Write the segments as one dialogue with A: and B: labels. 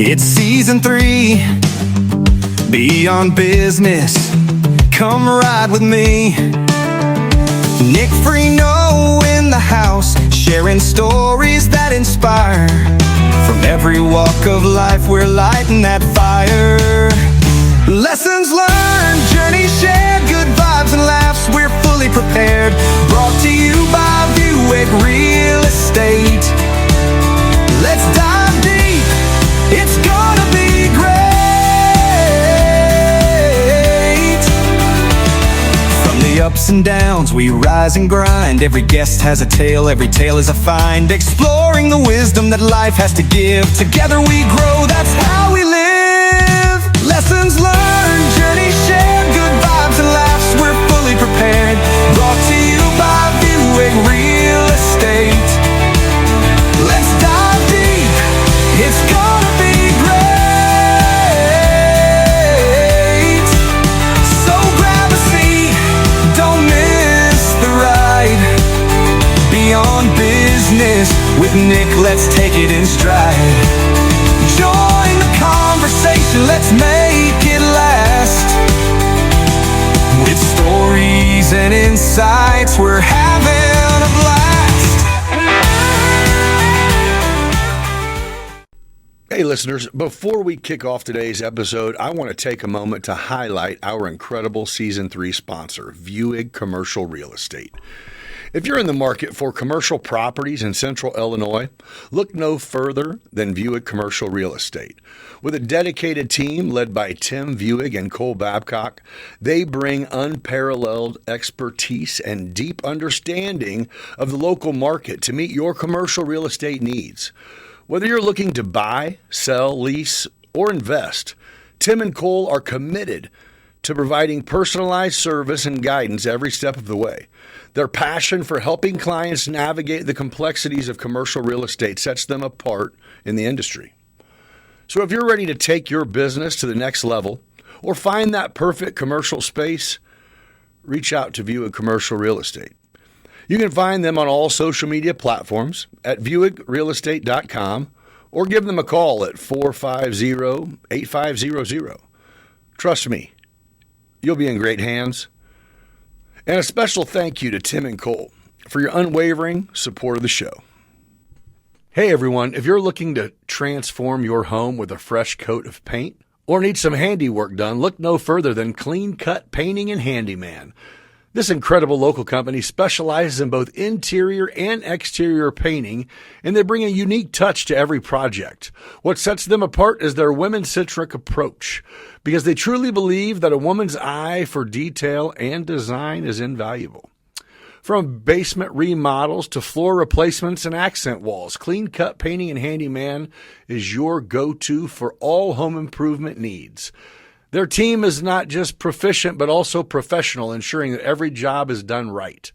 A: It's season 3, Beyond Business. Come ride with me. Nick Freno in the house, sharing stories that inspire. From every walk of life, we're lighting that fire. Lessons learned, journeys shared, good vibes and laughs, we're fully prepared. Brought to you by Buick Real Estate. Let's dive deep, it's gonna be great. From the ups and downs, we rise and grind. Every guest has a tale, every tale is a find. Exploring the wisdom that life has to give. Together we grow, that's how we live. Lessons learned, journeys shared, good vibes and laughs, we're fully prepared. Brought to you by Buick Real Estate. Let's dive deep, it's gonna be great. So grab a seat, don't miss the ride. Beyond Business with Nick, let's take it in stride. Join the conversation, let's make it last. With stories and insights, we're having a blast.
B: Hey listeners, before we kick off today's episode, I want to take a moment to highlight our incredible Season 3 sponsor, Buick Commercial Real Estate. If you're in the market for commercial properties in Central Illinois, look no further than Buick Commercial Real Estate. With a dedicated team led by Tim Buick and Cole Babcock, they bring unparalleled expertise and deep understanding of the local market to meet your commercial real estate needs. Whether you're looking to buy, sell, lease, or invest, Tim and Cole are committed to providing personalized service and guidance every step of the way. Their passion for helping clients navigate the complexities of commercial real estate sets them apart in the industry. So if you're ready to take your business to the next level or find that perfect commercial space, reach out to Buick Commercial Real Estate. You can find them on all social media platforms at buickrealestate.com or give them a call at 450-8500. Trust me, you'll be in great hands. And a special thank you to Tim and Cole for your unwavering support of the show. Hey everyone, if you're looking to transform your home with a fresh coat of paint or need some handiwork done, look no further than Clean Cut Painting and Handyman. This incredible local company specializes in both interior and exterior painting, and they bring a unique touch to every project. What sets them apart is their women-centric approach, because they truly believe that a woman's eye for detail and design is invaluable. From basement remodels to floor replacements and accent walls, Clean Cut Painting and Handyman is your go-to for all home improvement needs. Their team is not just proficient, but also professional, ensuring that every job is done right.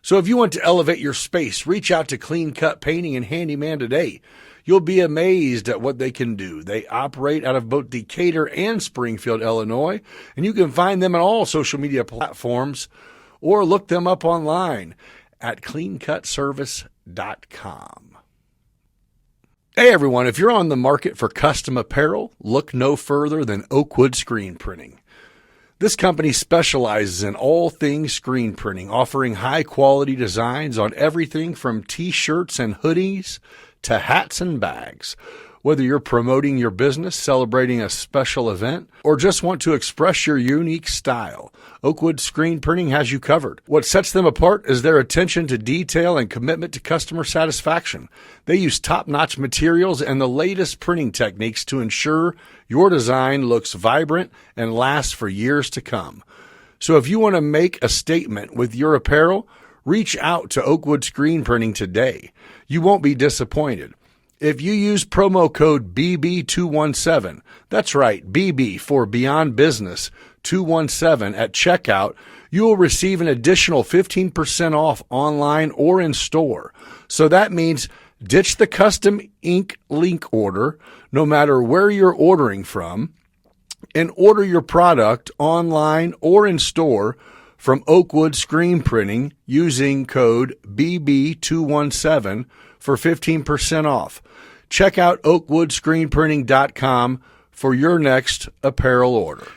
B: So if you want to elevate your space, reach out to Clean Cut Painting and Handyman today. You'll be amazed at what they can do. They operate out of both Decatur and Springfield, Illinois, and you can find them on all social media platforms or look them up online at cleancutservice.com. Hey everyone, if you're on the market for custom apparel, look no further than Oakwood Screen Printing. This company specializes in all things screen printing, offering high-quality designs on everything from t-shirts and hoodies to hats and bags. Whether you're promoting your business, celebrating a special event, or just want to express your unique style, Oakwood Screen Printing has you covered. What sets them apart is their attention to detail and commitment to customer satisfaction. They use top-notch materials and the latest printing techniques to ensure your design looks vibrant and lasts for years to come. So if you want to make a statement with your apparel, reach out to Oakwood Screen Printing today. You won't be disappointed. If you use promo code BB217, that's right, BB for Beyond Business 217 at checkout, you will receive an additional 15% off online or in store. So that means ditch the custom ink link order, no matter where you're ordering from, and order your product online or in store from Oakwood Screen Printing using code BB217 for 15% off. Check out oakwoodscreenprinting.com for your next apparel order.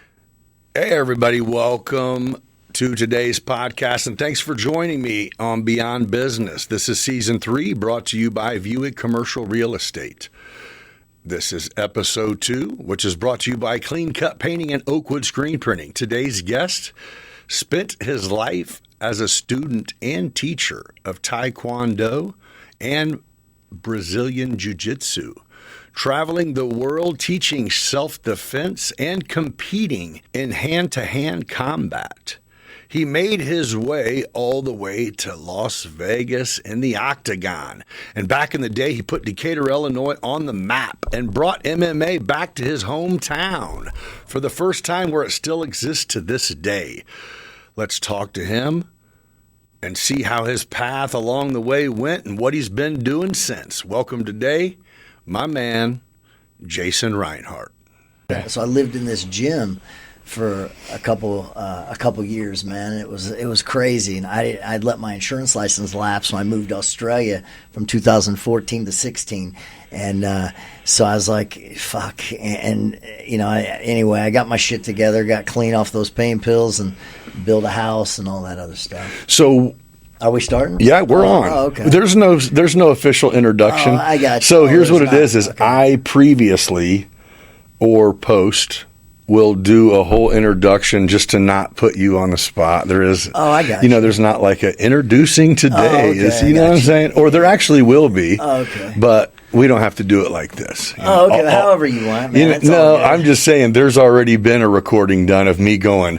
B: Hey, everybody. Welcome to today's podcast, and thanks for joining me on Beyond Business. This is Season 3, brought to you by Buick Commercial Real Estate. This is Episode 2, which is brought to you by Clean Cut Painting and Oakwood Screen Printing. Today's guest spent his life as a student and teacher of Taekwondo and Brazilian Jiu-Jitsu, traveling the world teaching self-defense and competing in hand-to-hand combat. He made his way all the way to Las Vegas in the Octagon. And back in the day, he put Decatur, Illinois on the map and brought MMA back to his hometown for the first time, where it still exists to this day. Let's talk to him and see how his path along the way went and what he's been doing since. Welcome today, my man, Jason Reinhardt.
C: So I lived in this gym for a couple years, man. And it was crazy, and I'd let my insurance license lapse when I moved to Australia from 2014 to 16, and so I was like, fuck. And anyway, I got my shit together, got clean off those pain pills, and built a house and all that other stuff.
B: So,
C: are we starting?
B: Yeah, we're on.
C: Oh, okay.
B: There's no official introduction.
C: Oh, I got you.
B: So here's what it is:
C: okay.
B: I previously or post will do a whole introduction just to not put you on the spot. There is,
C: I got you.
B: There's not like a introducing today.
C: Okay,
B: You know what I'm saying? Or there actually will be.
C: Okay.
B: But we don't have to do it like this.
C: Okay. However you want, man. That's all
B: No,
C: good.
B: I'm just saying there's already been a recording done of me going,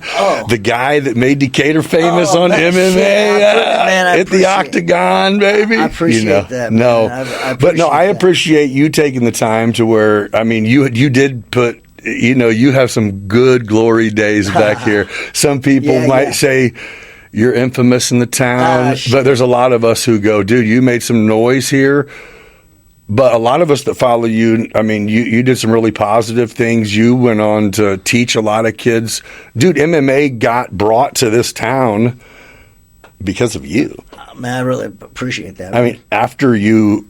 B: the guy that made Decatur famous on
C: man,
B: MMA
C: I
B: at the Octagon, baby.
C: I appreciate that, man.
B: No,
C: I
B: but no, I
C: appreciate that.
B: appreciate you taking the time to where, I mean, you did put, you have some good glory days back here. Some people might say you're infamous in the town, but there's a lot of us who go, dude, you made some noise here. But a lot of us that follow you, I mean, you did some really positive things. You went on to teach a lot of kids. Dude, MMA got brought to this town because of you.
C: Man, I really appreciate that.
B: I mean, after you,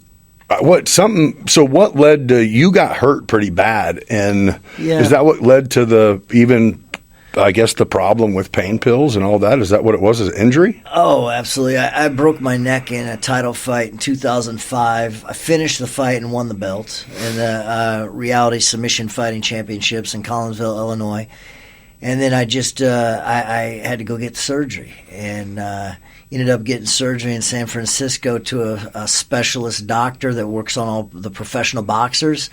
B: so what led to, you got hurt pretty bad. And is that what led to the problem with pain pills and all that? Is that what it was, as an injury?
C: Oh, absolutely. I broke my neck in a title fight in 2005. I finished the fight and won the belt in the Reality Submission Fighting Championships in Collinsville, Illinois. And then I just I had to go get surgery, and ended up getting surgery in San Francisco to a specialist doctor that works on all the professional boxers.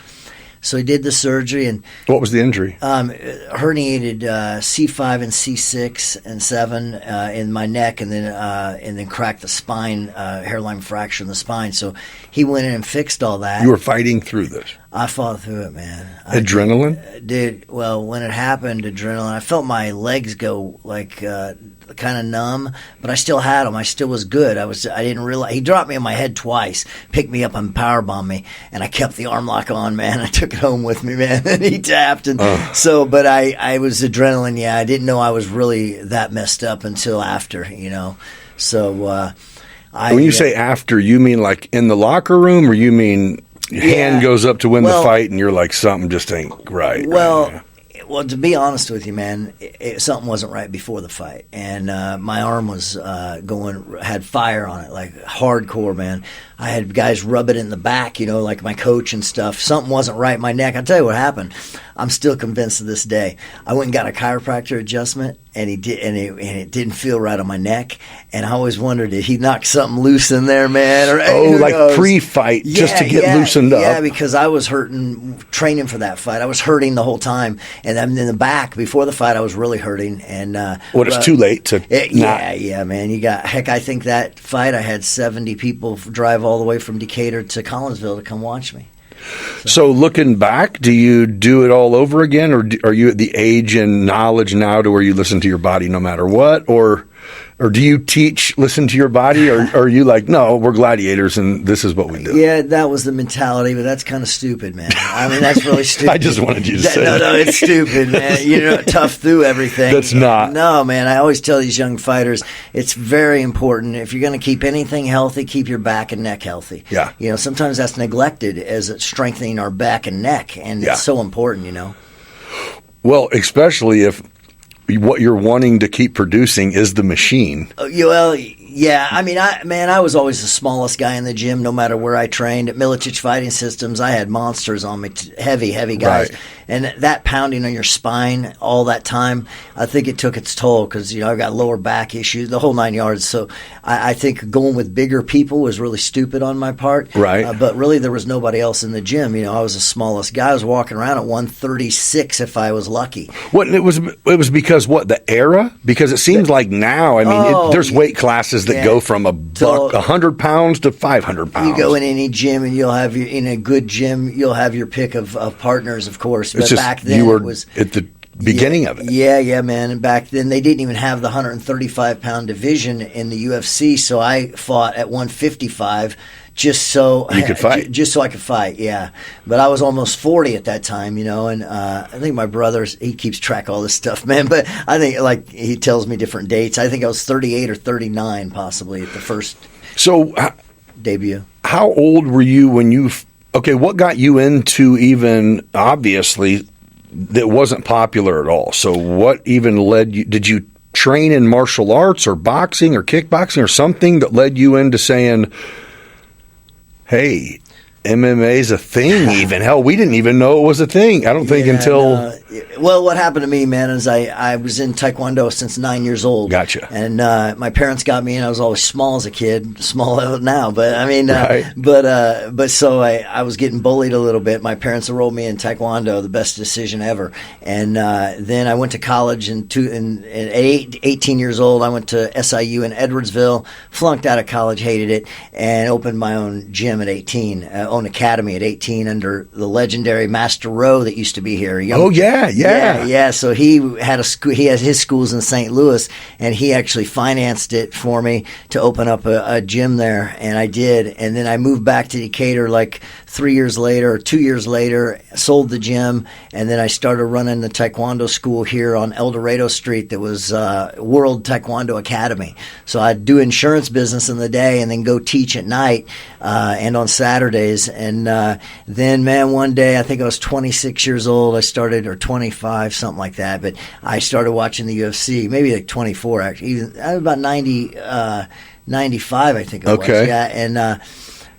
C: So he did the surgery. And
B: what was the injury?
C: Herniated C5 and C6 and 7 in my neck, and then cracked the spine, hairline fracture in the spine. So he went in and fixed all that.
B: You were fighting through this.
C: I fought through it, man.
B: Adrenaline?
C: Dude, well, when it happened, adrenaline, I felt my legs go like kind of numb, but I still had them. I still was good. I didn't realize. He dropped me on my head twice, picked me up and powerbombed me, and I kept the arm lock on, man. I took it home with me, man, and he tapped. And but I was adrenaline, I didn't know I was really that messed up until after, So
B: when you say after, you mean like in the locker room, or you mean hand goes up to win the fight and you're like, something just ain't right?
C: Well, to be honest with you, man, something wasn't right before the fight, and my arm was had fire on it, like hardcore, man. I had guys rub it in the back, like my coach and stuff. Something wasn't right in my neck. I'll tell you what happened. I'm still convinced to this day. I went and got a chiropractor adjustment, and it didn't feel right on my neck. And I always wondered, did he knock something loose in there, man? Or
B: like pre-fight, just to get loosened up.
C: Yeah, because I was hurting training for that fight. I was hurting the whole time, and then in the back before the fight, I was really hurting. And
B: it's too late to.
C: Yeah, man. I think that fight, I had 70 people drive all the way from Decatur to Collinsville to come watch me.
B: So looking back, do you do it all over again, or are you at the age and knowledge now to where you listen to your body no matter what? Or Or do you listen to your body, or are you like, no, we're gladiators and this is what we do?
C: Yeah, that was the mentality, but that's kind of stupid, man. I mean, that's really stupid.
B: I just wanted you to say
C: No, it's stupid, man. You're tough through everything.
B: That's not.
C: No, man, I always tell these young fighters, it's very important. If you're going to keep anything healthy, keep your back and neck healthy.
B: Yeah.
C: You know, sometimes that's neglected as strengthening our back and neck, and it's so important, you know.
B: Well, especially if what you're wanting to keep producing is the machine.
C: Well, yeah. I mean, I was always the smallest guy in the gym, no matter where I trained. At Militich Fighting Systems, I had monsters on me, heavy guys.
B: Right.
C: And that pounding on your spine all that time, I think it took its toll because, you know, I got lower back issues, the whole 9 yards. So I think going with bigger people was really stupid on my part.
B: Right.
C: But really, there was nobody else in the gym. You know, I was the smallest guy. I was walking around at 136 if I was lucky.
B: What it was because what, the era? Because it seems like now, I mean, there's weight classes that go from $100 pounds to 500 pounds.
C: You go in any gym and you'll have in a good gym, you'll have your pick of partners, of course. But back then,
B: you were
C: it was
B: at the beginning of it.
C: Yeah, man. And back then, they didn't even have the 135-pound division in the UFC, so I fought at 155 just so
B: you could fight.
C: Just so I could fight, yeah. But I was almost 40 at that time, you know, and I think my brother, he keeps track of all this stuff, man. But I think, like, he tells me different dates. I think I was 38 or 39 possibly at the first debut.
B: How old were you when you... Okay, what got you into even, obviously, that wasn't popular at all? So what even led you... Did you train in martial arts or boxing or kickboxing or something that led you into saying, hey, MMA is a thing even? Hell, we didn't even know it was a thing. I don't think until...
C: Well, what happened to me, man, is I was in Taekwondo since 9 years old.
B: Gotcha.
C: And my parents got me, and I was always small as a kid, small now, but I mean,
B: right.
C: but so I was getting bullied a little bit. My parents enrolled me in Taekwondo, the best decision ever. And then I went to college, and at 18 years old, I went to SIU in Edwardsville, flunked out of college, hated it, and opened my own gym at 18, own academy at 18 under the legendary Master Rowe that used to be here. Yeah. So he had he had his schools in St. Louis, and he actually financed it for me to open up a gym there, and I did. And then I moved back to Decatur like 3 years later or 2 years later, sold the gym, and then I started running the Taekwondo school here on El Dorado Street that was World Taekwondo Academy. So I'd do insurance business in the day and then go teach at night and on Saturdays. And then, man, one day, I think I was 26 years old, I started, or 25, something like that, but I started watching the UFC, maybe like 24, actually. Even, I was about 95, I think it was. Yeah, and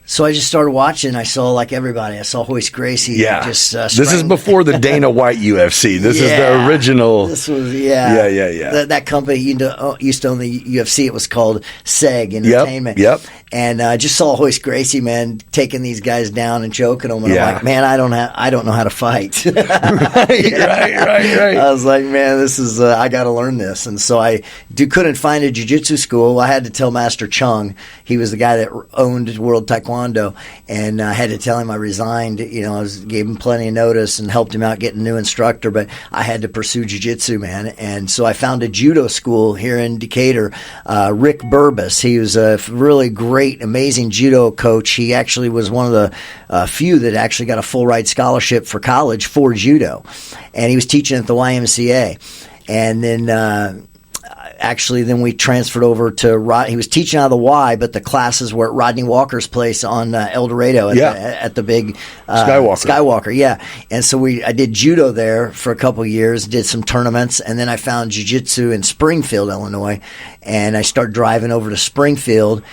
C: so I just started watching. I saw, like everybody, I saw Hoist Gracie.
B: Yeah.
C: Just,
B: this is before the Dana White UFC. This is the original.
C: This was,
B: Yeah.
C: That company used to own the UFC. It was called SEG Entertainment.
B: Yep.
C: And I just saw Hoist Gracie, man, taking these guys down and choking them. And I'm like, man, I don't know how to fight.
B: Right.
C: I was like, man, this is I got to learn this. And so I couldn't find a jiu-jitsu school. I had to tell Master Chung. He was the guy that owned World Taekwondo, and I had to tell him I resigned. You know, gave him plenty of notice and helped him out getting a new instructor. But I had to pursue jiu-jitsu, man. And so I found a judo school here in Decatur. Rick Burbis. He was a really great, amazing judo coach. He actually was one of the few that actually got a full ride scholarship for college for judo, and he was teaching at the YMCA. And then then we transferred over to he was teaching out of the Y, but the classes were at Rodney Walker's place on El Dorado at the big Skywalker. Yeah. And so I did judo there for a couple of years, did some tournaments, and then I found jiu-jitsu in Springfield, Illinois, and I started driving over to Springfield.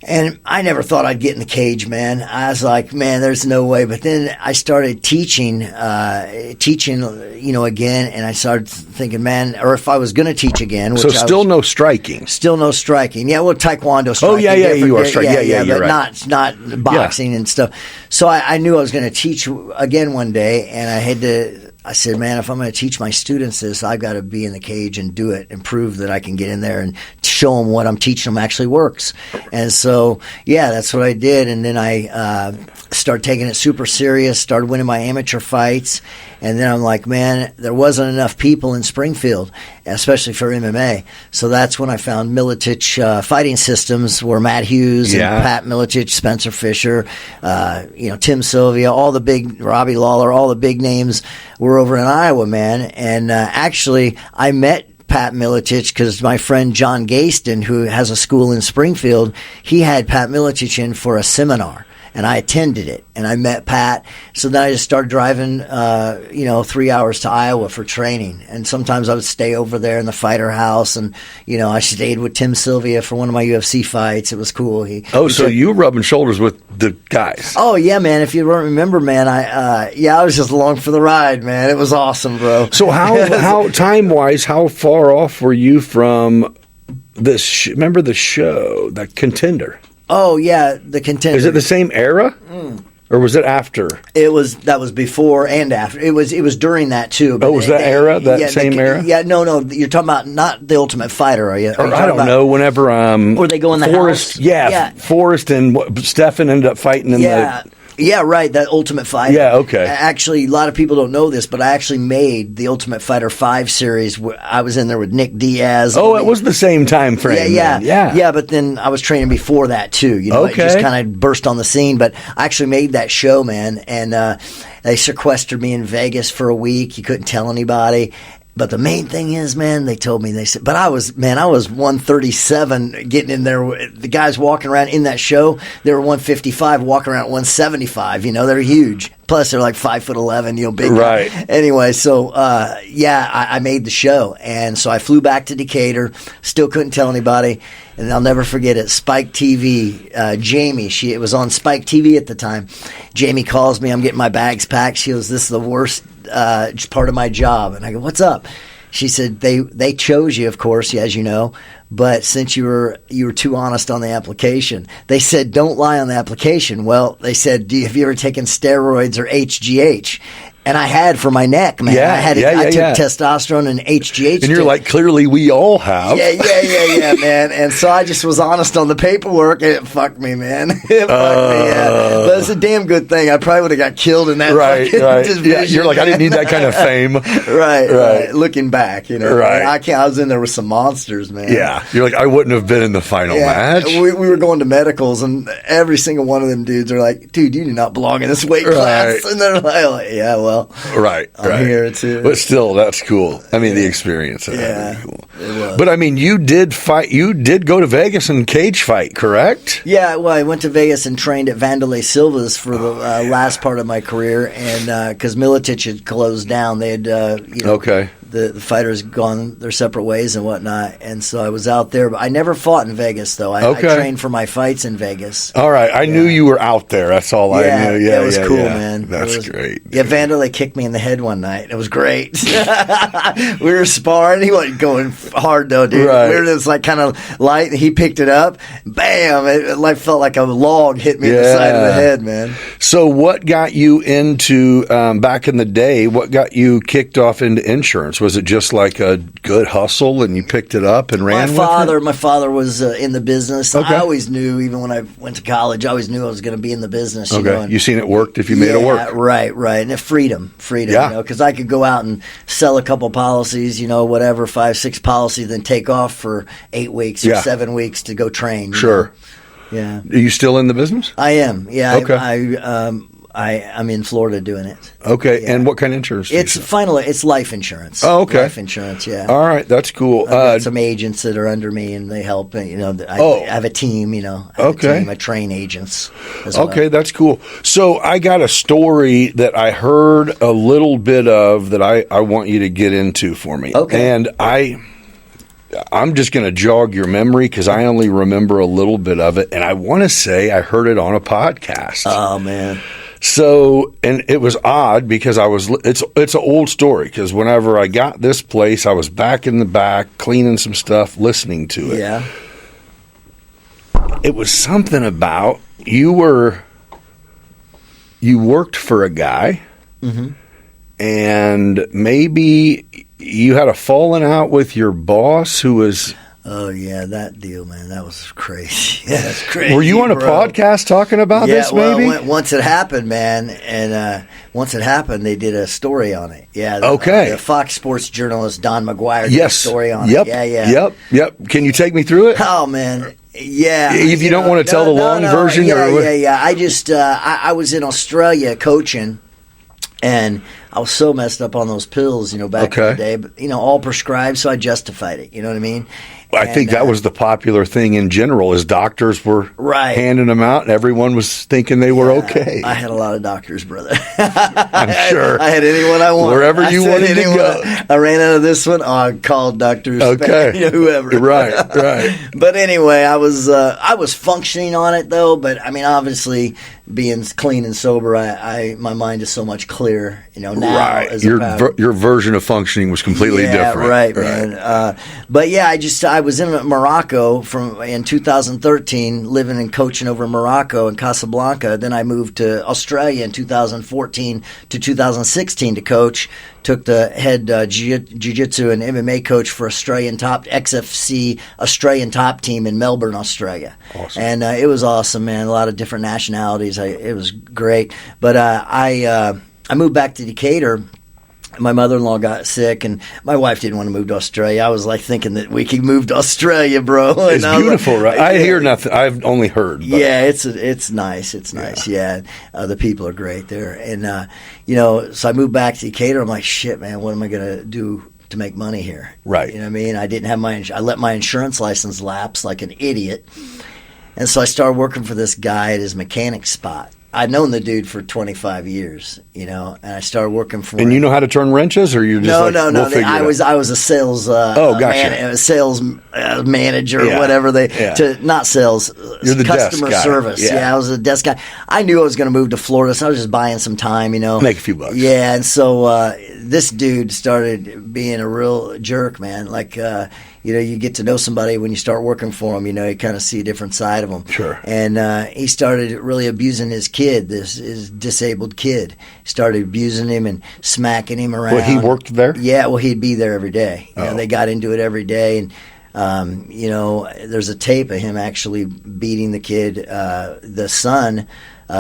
C: And I never thought I'd get in the cage, man. I was like, man, there's no way. But then I started teaching, you know, again, and I started thinking, man, or if I was going to teach again.
B: So no striking.
C: Still no striking. Yeah, well, Taekwondo striking.
B: Oh, yeah, you are striking. Yeah,
C: but
B: you're right.
C: not boxing and stuff. So I knew I was going to teach again one day, and I said, man, if I'm going to teach my students this, I've got to be in the cage and do it and prove that I can get in there and show them what I'm teaching them actually works. And so, yeah, that's what I did. And then I started taking it super serious, started winning my amateur fights. And then I'm like, man, there wasn't enough people in Springfield, especially for MMA. So that's when I found Miletich Fighting Systems, where Matt Hughes and Pat Miletich, Spencer Fisher, Tim Sylvia, all the big, Robbie Lawler, all the big names were over in Iowa, man. And actually, I met Pat Miletich because my friend John Gaston, who has a school in Springfield, he had Pat Miletich in for a seminar, and I attended it, and I met Pat. So then I just started driving, 3 hours to Iowa for training, and sometimes I would stay over there in the fighter house, and I stayed with Tim Sylvia for one of my UFC fights. It was cool.
B: So you were rubbing shoulders with the guys?
C: Oh yeah, man. If you don't remember, man, I was just along for the ride, man. It was awesome, bro.
B: So how time wise, how far off were you from this? Remember the show, the Contender?
C: Oh yeah, the Contender.
B: Is it the same era, or was it after?
C: That was before and after. It was during that too. But
B: was that era? Same era?
C: Yeah, no. You're talking about not the Ultimate Fighter, are you?
B: I don't know. Whenever
C: or they go in the
B: Forrest,
C: house.
B: yeah, Forrest and Stefan ended up fighting in the.
C: Yeah, right. That Ultimate Fighter.
B: Yeah, okay.
C: Actually, a lot of people don't know this, but I actually made the Ultimate Fighter 5 series. I was in there with Nick Diaz.
B: Oh, it was the same time frame.
C: Yeah. But then I was training before that too. It just kind of burst on the scene. But I actually made that show, man, and they sequestered me in Vegas for a week. You couldn't tell anybody. But the main thing is, man, they said, but I was 137 getting in there. The guys walking around in that show, they were 155 walking around at 175. They're huge. Plus, they're like 5'11", big.
B: Right.
C: Anyway, so, I made the show. And so I flew back to Decatur, still couldn't tell anybody. And I'll never forget it. Spike TV, Jamie, it was on Spike TV at the time. Jamie calls me. I'm getting my bags packed. She goes, "This is the worst part of my job." And I go, "What's up?" She said, they chose you, of course, as you know, but since you were too honest on the application, they said, don't lie on the application. Well, they said, have you ever taken steroids or HGH? And I had for my neck, man. I took testosterone and HGH.
B: And you're like, clearly we all have.
C: Yeah, man. And so I just was honest on the paperwork, and it fucked me, man. It fucked me, yeah. But it's a damn good thing. I probably would have got killed in that division.
B: Yeah, you're like, I didn't need that kind of fame.
C: Right. Looking back,
B: Right.
C: I was in there with some monsters, man.
B: Yeah. You're like, I wouldn't have been in the final match.
C: We were going to medicals, and every single one of them dudes are like, dude, you do not belong in this weight class. And they're like, yeah, well.
B: Right.
C: I'm here too.
B: But still, that's cool. I mean, the experience.
C: Yeah.
B: Cool.
C: It was.
B: But I mean, you did fight. You did go to Vegas and cage fight, correct?
C: Yeah. Well, I went to Vegas and trained at Vanderlei Silva's for the last part of my career, and because Miletich had closed down, they had
B: okay.
C: The fighters gone their separate ways and whatnot, and so I was out there. But I never fought in Vegas, though. I trained for my fights in Vegas.
B: All right, I knew you were out there. That's all I knew.
C: Yeah, it was cool, man.
B: That's great.
C: Yeah, Vanderlei kicked me in the head one night. It was great. We were sparring. He wasn't going hard though, dude.
B: Right.
C: We were just like kind of light. He picked it up. Bam! It like felt like a log hit me in the side of the head, man.
B: So, what got you into back in the day? What got you kicked off into insurance? Was it just like a good hustle and you picked it up and ran with it?
C: My father was in the business.
B: Okay.
C: I always knew, even when I went to college, I always knew I was going to be in the business.
B: Okay. You seen it worked if you made it work.
C: Right. And freedom. Because I could go out and sell a couple policies, whatever, 5-6 policies, then take off for 8 weeks or 7 weeks to go train.
B: Sure.
C: Yeah.
B: Are you still in the business?
C: I am. Yeah.
B: Okay.
C: I'm in Florida doing it.
B: Okay, and what kind of insurance?
C: It's life insurance.
B: Oh, okay.
C: Life insurance, yeah.
B: All right, that's cool.
C: I've got some agents that are under me, and they help. I have a team. I train agents as well.
B: Okay, that's cool. So I got a story that I heard a little bit of that I want you to get into for me.
C: Okay.
B: And I'm just going to jog your memory because I only remember a little bit of it, and I want to say I heard it on a podcast.
C: Oh man.
B: So, and it was odd because it's an old story because whenever I got this place, I was back in the back cleaning some stuff, listening to it.
C: Yeah.
B: It was something about you worked for a guy, and maybe you had a falling out with your boss who was
C: Oh yeah, that deal, man. That was crazy. That's crazy.
B: Were you on a podcast talking about this? Maybe
C: once it happened, man, and once it happened, they did a story on it. Yeah. The Fox Sports journalist Don McGuire did a story on it. Yeah.
B: Yep. Can you take me through it?
C: Oh man. Yeah.
B: If you don't want to tell the long version,
C: yeah. I just I was in Australia coaching, and I was so messed up on those pills, back in the day, but all prescribed, so I justified it. You know what I mean?
B: I think that was the popular thing in general, is doctors were handing them out, and everyone was thinking they were okay.
C: I had a lot of doctors, brother.
B: I'm sure.
C: I had anyone I wanted.
B: Wherever you wanted to go.
C: I ran out of this one. I called doctors.
B: Okay.
C: Whoever.
B: Right.
C: But anyway, I was functioning on it though. But I mean, obviously, being clean and sober, my mind is so much clearer. Now, as
B: your version of functioning was completely different.
C: Right, man. But yeah, I was in Morocco in 2013, living and coaching over in Morocco in Casablanca. Then I moved to Australia in 2014 to 2016 to coach. Took the head Jiu-Jitsu and MMA coach for XFC Australian top team in Melbourne, Australia.
B: Awesome.
C: And it was awesome, man. A lot of different nationalities. It was great. But I moved back to Decatur. My mother-in-law got sick, and my wife didn't want to move to Australia. I was like thinking that we could move to Australia, bro.
B: It's beautiful, right? I hear nothing. I've only heard. But.
C: Yeah, it's nice. It's nice. Yeah, the people are great there, and so I moved back to Decatur. I'm like, shit, man, what am I gonna do to make money here?
B: Right.
C: You know what I mean? I didn't have I let my insurance license lapse like an idiot, and so I started working for this guy at his mechanic spot. I'd known the dude for 25 years, and I started working for him.
B: And you know how to turn wrenches, or you're just
C: no. I was a sales sales manager, whatever not sales,
B: you're the
C: customer
B: desk guy.
C: service. Yeah, I was a desk guy. I knew I was going to move to Florida, so I was just buying some time,
B: make a few bucks.
C: Yeah, and so this dude started being a real jerk, man. Like. You get to know somebody when you start working for them. You kind of see a different side of them.
B: Sure.
C: And he started really abusing his kid, his disabled kid. Started abusing him and smacking him around.
B: Well, he worked there?
C: Yeah, well, he'd be there every day. They got into it every day. And, there's a tape of him actually beating the kid. The son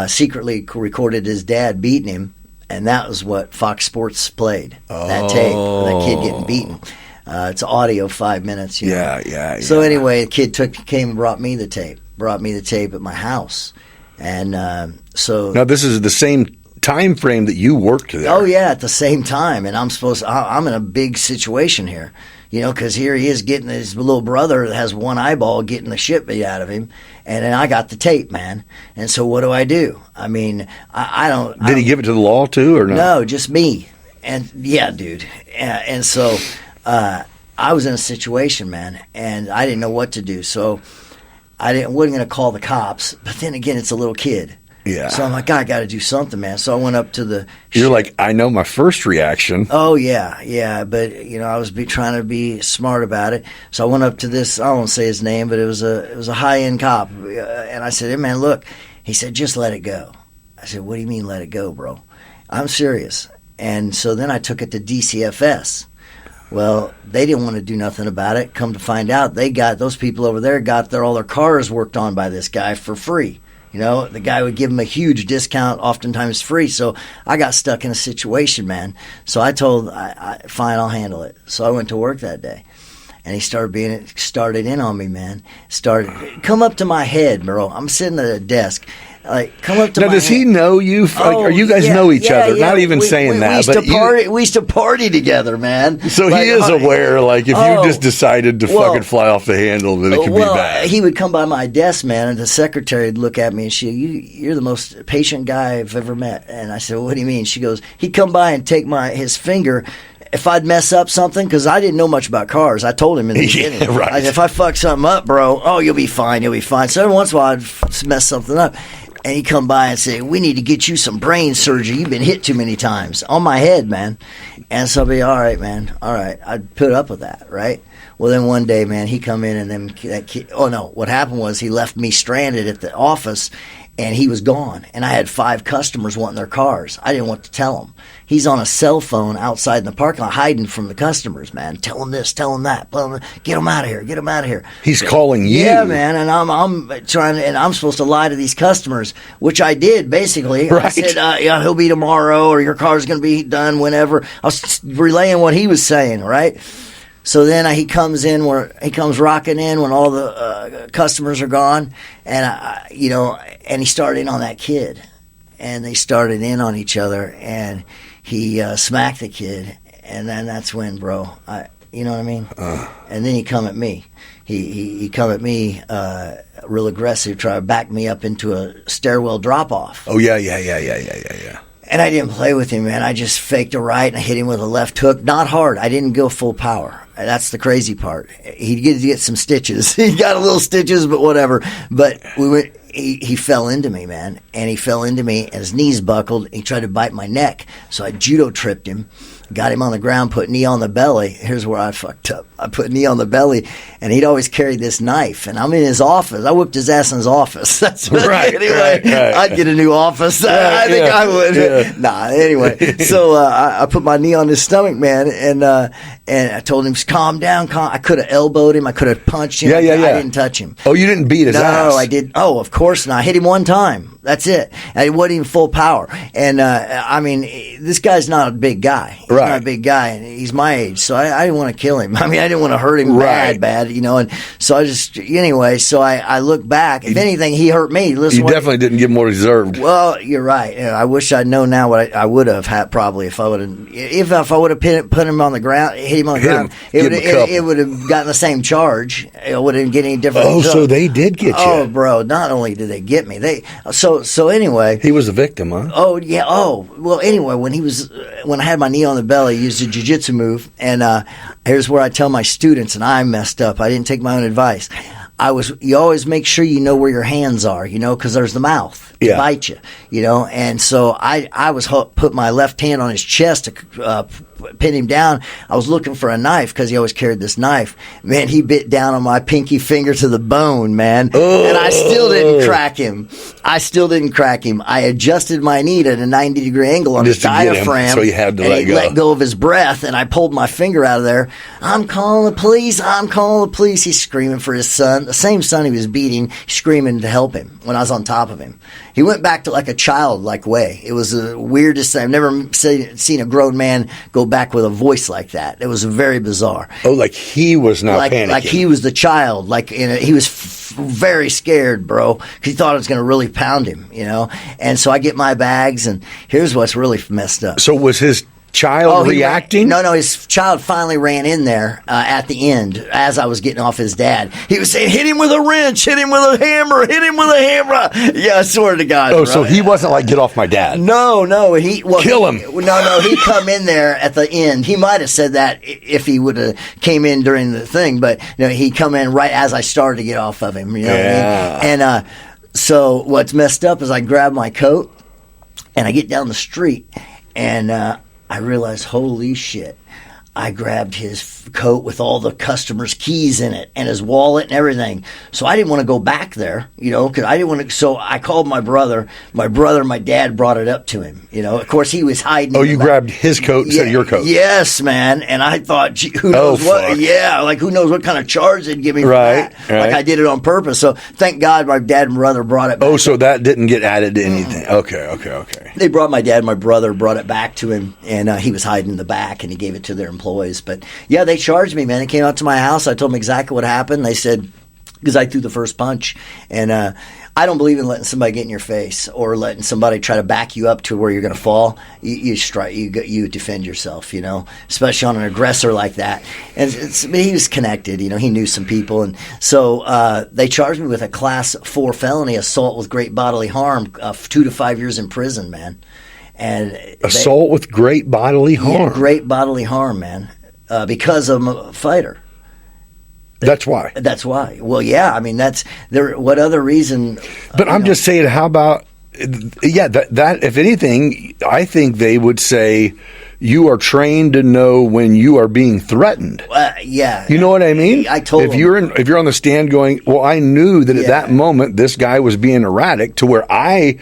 C: secretly recorded his dad beating him, and that was what Fox Sports played, that tape, that kid getting beaten. It's audio, 5 minutes.
B: Yeah.
C: So anyway, the kid came and brought me the tape at my house, and so
B: now this is the same time frame that you worked there.
C: Oh yeah, at the same time, and I'm in a big situation here, because here he is getting his little brother that has one eyeball getting the shit beat out of him, and then I got the tape, man. And so what do? I mean, I don't.
B: Did he give it to the law too, or no?
C: No, just me. And yeah, dude. And so. I was in a situation, man, and I didn't know what to do. So wasn't going to call the cops. But then again, it's a little kid.
B: Yeah.
C: So I'm like, I got to do something, man. So I went up to the.
B: You're like, I know my first reaction.
C: Oh yeah. But I was trying to be smart about it. So I went up to this. I won't say his name, but it was a high end cop, and I said, "Hey, man, look." He said, "Just let it go." I said, "What do you mean, let it go, bro?" I'm serious. And so then I took it to DCFS. Well, they didn't want to do nothing about it. Come to find out, those people over there got all their cars worked on by this guy for free. The guy would give them a huge discount, oftentimes free. So I got stuck in a situation, man. So I told, fine, I'll handle it. So I went to work that day. And he started in on me, man. Come up to my head, bro. I'm sitting at a desk. Like, come up to
B: now,
C: my
B: does
C: head.
B: he know you? Or you guys know each other?
C: Yeah.
B: Not even saying that.
C: We used to party together, man.
B: So he is aware, like, if you just decided to fucking fly off the handle, then it could be bad.
C: He would come by my desk, man, and the secretary would look at me and you're the most patient guy I've ever met. And I said, well, what do you mean? She goes, he'd come by and take his finger. If I'd mess up something, because I didn't know much about cars, I told him in the beginning.
B: Right.
C: If I fuck something up, bro, you'll be fine. So every once in a while, I'd mess something up. And he'd come by and say, we need to get you some brain surgery. You've been hit too many times. On my head, man. And so I'd be, all right, man. All right. I'd put up with that, right? Well, then one day, man, he come in and then that kid, what happened was he left me stranded at the office, and he was gone. And I had 5 customers wanting their cars. I didn't want to tell them. He's on a cell phone outside in the parking lot hiding from the customers, man. Tell them this, tell them that. Get them out of here, get them out of here.
B: He's calling you.
C: Yeah, man, and I'm trying to, and I'm supposed to lie to these customers, which I did, basically.
B: Right.
C: I said, yeah, he'll be tomorrow, or your car's going to be done whenever. I was relaying what he was saying, right? So then he comes rocking in when all the customers are gone, and and he started in on that kid, and they started in on each other, and he smacked the kid, and then that's when, bro, you know what I mean? And then he come at me. He come at me real aggressive, try to back me up into a stairwell drop off.
B: Oh yeah.
C: And I didn't play with him, man. I just faked a right and I hit him with a left hook. Not hard. I didn't go full power. That's the crazy part. He did get some stitches. He got a little stitches, but whatever. But he fell into me, man. And he fell into me and his knees buckled. He tried to bite my neck. So I judo tripped him. Got him on the ground, put knee on the belly. Here's where I fucked up. I put knee on the belly, and he'd always carry this knife. And I'm in his office. I whipped his ass in his office. That's what
B: right.
C: Anyway,
B: right.
C: I'd get a new office. I think I would.
B: Yeah.
C: Nah, anyway. So I put my knee on his stomach, man, and I told him, calm down. I could have elbowed him. I could have punched him. I didn't touch him.
B: Oh, you didn't beat his ass?
C: No, I did. Oh, of course not. I hit him one time. That's it. And it wasn't even full power. And, I mean, this guy's not a big guy. He's not a big guy. And he's my age. So I didn't want to kill him. I mean, I didn't want to hurt him bad, And so I just, anyway, so I look back. If anything, he hurt me. Listen,
B: you definitely didn't give him what he deserved.
C: Well, you're right. I wish I'd known now what I would have had probably if I would have put him on the ground, hit him on the ground. It would have gotten the same charge. It wouldn't get any different.
B: Oh, so they did get you.
C: Oh, bro, not only did they get me, so anyway.
B: He was a victim, huh?
C: Oh, yeah. Oh, well, anyway, when I had my knee on the belly, I used a Jujitsu move, and here's where I tell my students, and I messed up. I didn't take my own advice. You always make sure you know where your hands are, because there's the mouth to bite you, and so I was put my left hand on his chest to pin him down. I was looking for a knife because he always carried this knife. Man, he bit down on my pinky finger to the bone, man, and I still didn't crack him. I adjusted my knee at a 90-degree angle on his diaphragm,
B: so you had to
C: and let go of his breath, and I pulled my finger out of there. I'm calling the police. He's screaming for his son, the same son he was beating, screaming to help him when I was on top of him. He went back to like a childlike way. It was the weirdest thing. I've never seen a grown man go back with a voice like that. It was very bizarre.
B: Oh, like he was not panicking.
C: Like he was the child. He was very scared, bro, because he thought it was going to really pound him, And so I get my bags, and here's what's really messed up.
B: So was his child reacting?
C: No, his child finally ran in there at the end as I was getting off his dad. He was saying, hit him with a wrench, hit him with a hammer, hit him with a hammer. Yeah, I swear to God.
B: Oh,
C: bro.
B: So he wasn't like, get off my dad.
C: No.
B: Kill him.
C: No, he come in there at the end. He might have said that if he would have came in during the thing, but he come in right as I started to get off of him. You know what I mean? And so what's messed up is I grab my coat and I get down the street and I realized, holy shit, I grabbed his coat with all the customers' keys in it and his wallet and everything. So I didn't want to go back there, because I didn't want to. So I called my brother. My dad brought it up to him. Of course, he was hiding.
B: Oh, you grabbed his coat instead of your coat?
C: Yes, man. And I thought, who knows what?
B: Fuck.
C: Yeah, who knows what kind of charge they'd give me for that. Like I did it on purpose. So thank God my dad and brother brought it back.
B: Oh, so that didn't get added to anything. Okay.
C: They brought my dad and my brother, brought it back to him, and he was hiding in the back, and he gave it to their employees. But yeah, they charged me, man. They came out to my house. I told them exactly what happened. They said, because I threw the first punch, and I don't believe in letting somebody get in your face or letting somebody try to back you up to where you're going to fall. You strike, you defend yourself, especially on an aggressor like that. And he was connected, he knew some people, and so they charged me with a class 4 felony, assault with great bodily harm, 2 to 5 years in prison, man. And
B: assault with great bodily harm.
C: Yeah, great bodily harm, man, because I'm a fighter.
B: That's why.
C: That's why. Well, yeah. I mean, that's there. What other reason?
B: But I'm just saying, how about? Yeah, that if anything, I think they would say you are trained to know when you are being threatened.
C: Yeah.
B: You know what I mean?
C: I told
B: if
C: him.
B: If you're on the stand going, well, I knew that at that moment this guy was being erratic to where I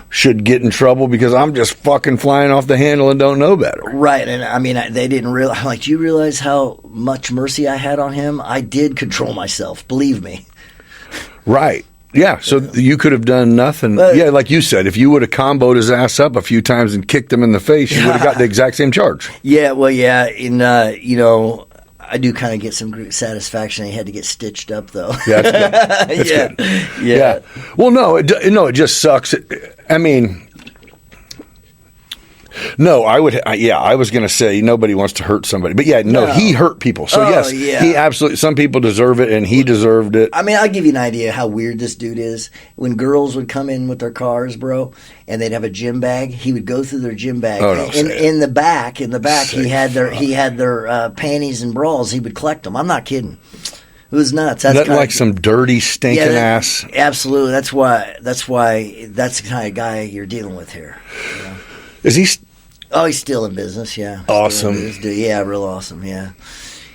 B: should get in trouble because I'm just fucking flying off the handle and don't know better.
C: Right. And I mean, they didn't realize, like, do you realize how much mercy I had on him? I did control myself, believe me.
B: Right. Yeah, so you could have done nothing. Yeah, like you said, if you would have comboed his ass up a few times and kicked him in the face, you would have got the exact same charge.
C: Yeah, well, yeah, and you know, I do kind of get some satisfaction. He had to get stitched up, though.
B: Yeah, that's good. That's good. Yeah. Well, no, it just sucks. I mean, no, I was going to say nobody wants to hurt somebody. But he hurt people. So he absolutely, some people deserve it, and he deserved it.
C: I mean, I'll give you an idea how weird this dude is. When girls would come in with their cars, bro, and they'd have a gym bag, he would go through their gym bag. In the back, he had their panties and bras. He would collect them. I'm not kidding. It was nuts. That's
B: like some dirty, stinking ass.
C: Absolutely. That's why that's the kind of guy you're dealing with here. You know?
B: Is he?
C: Oh, he's still in business, yeah.
B: Awesome.
C: Yeah, real awesome, yeah.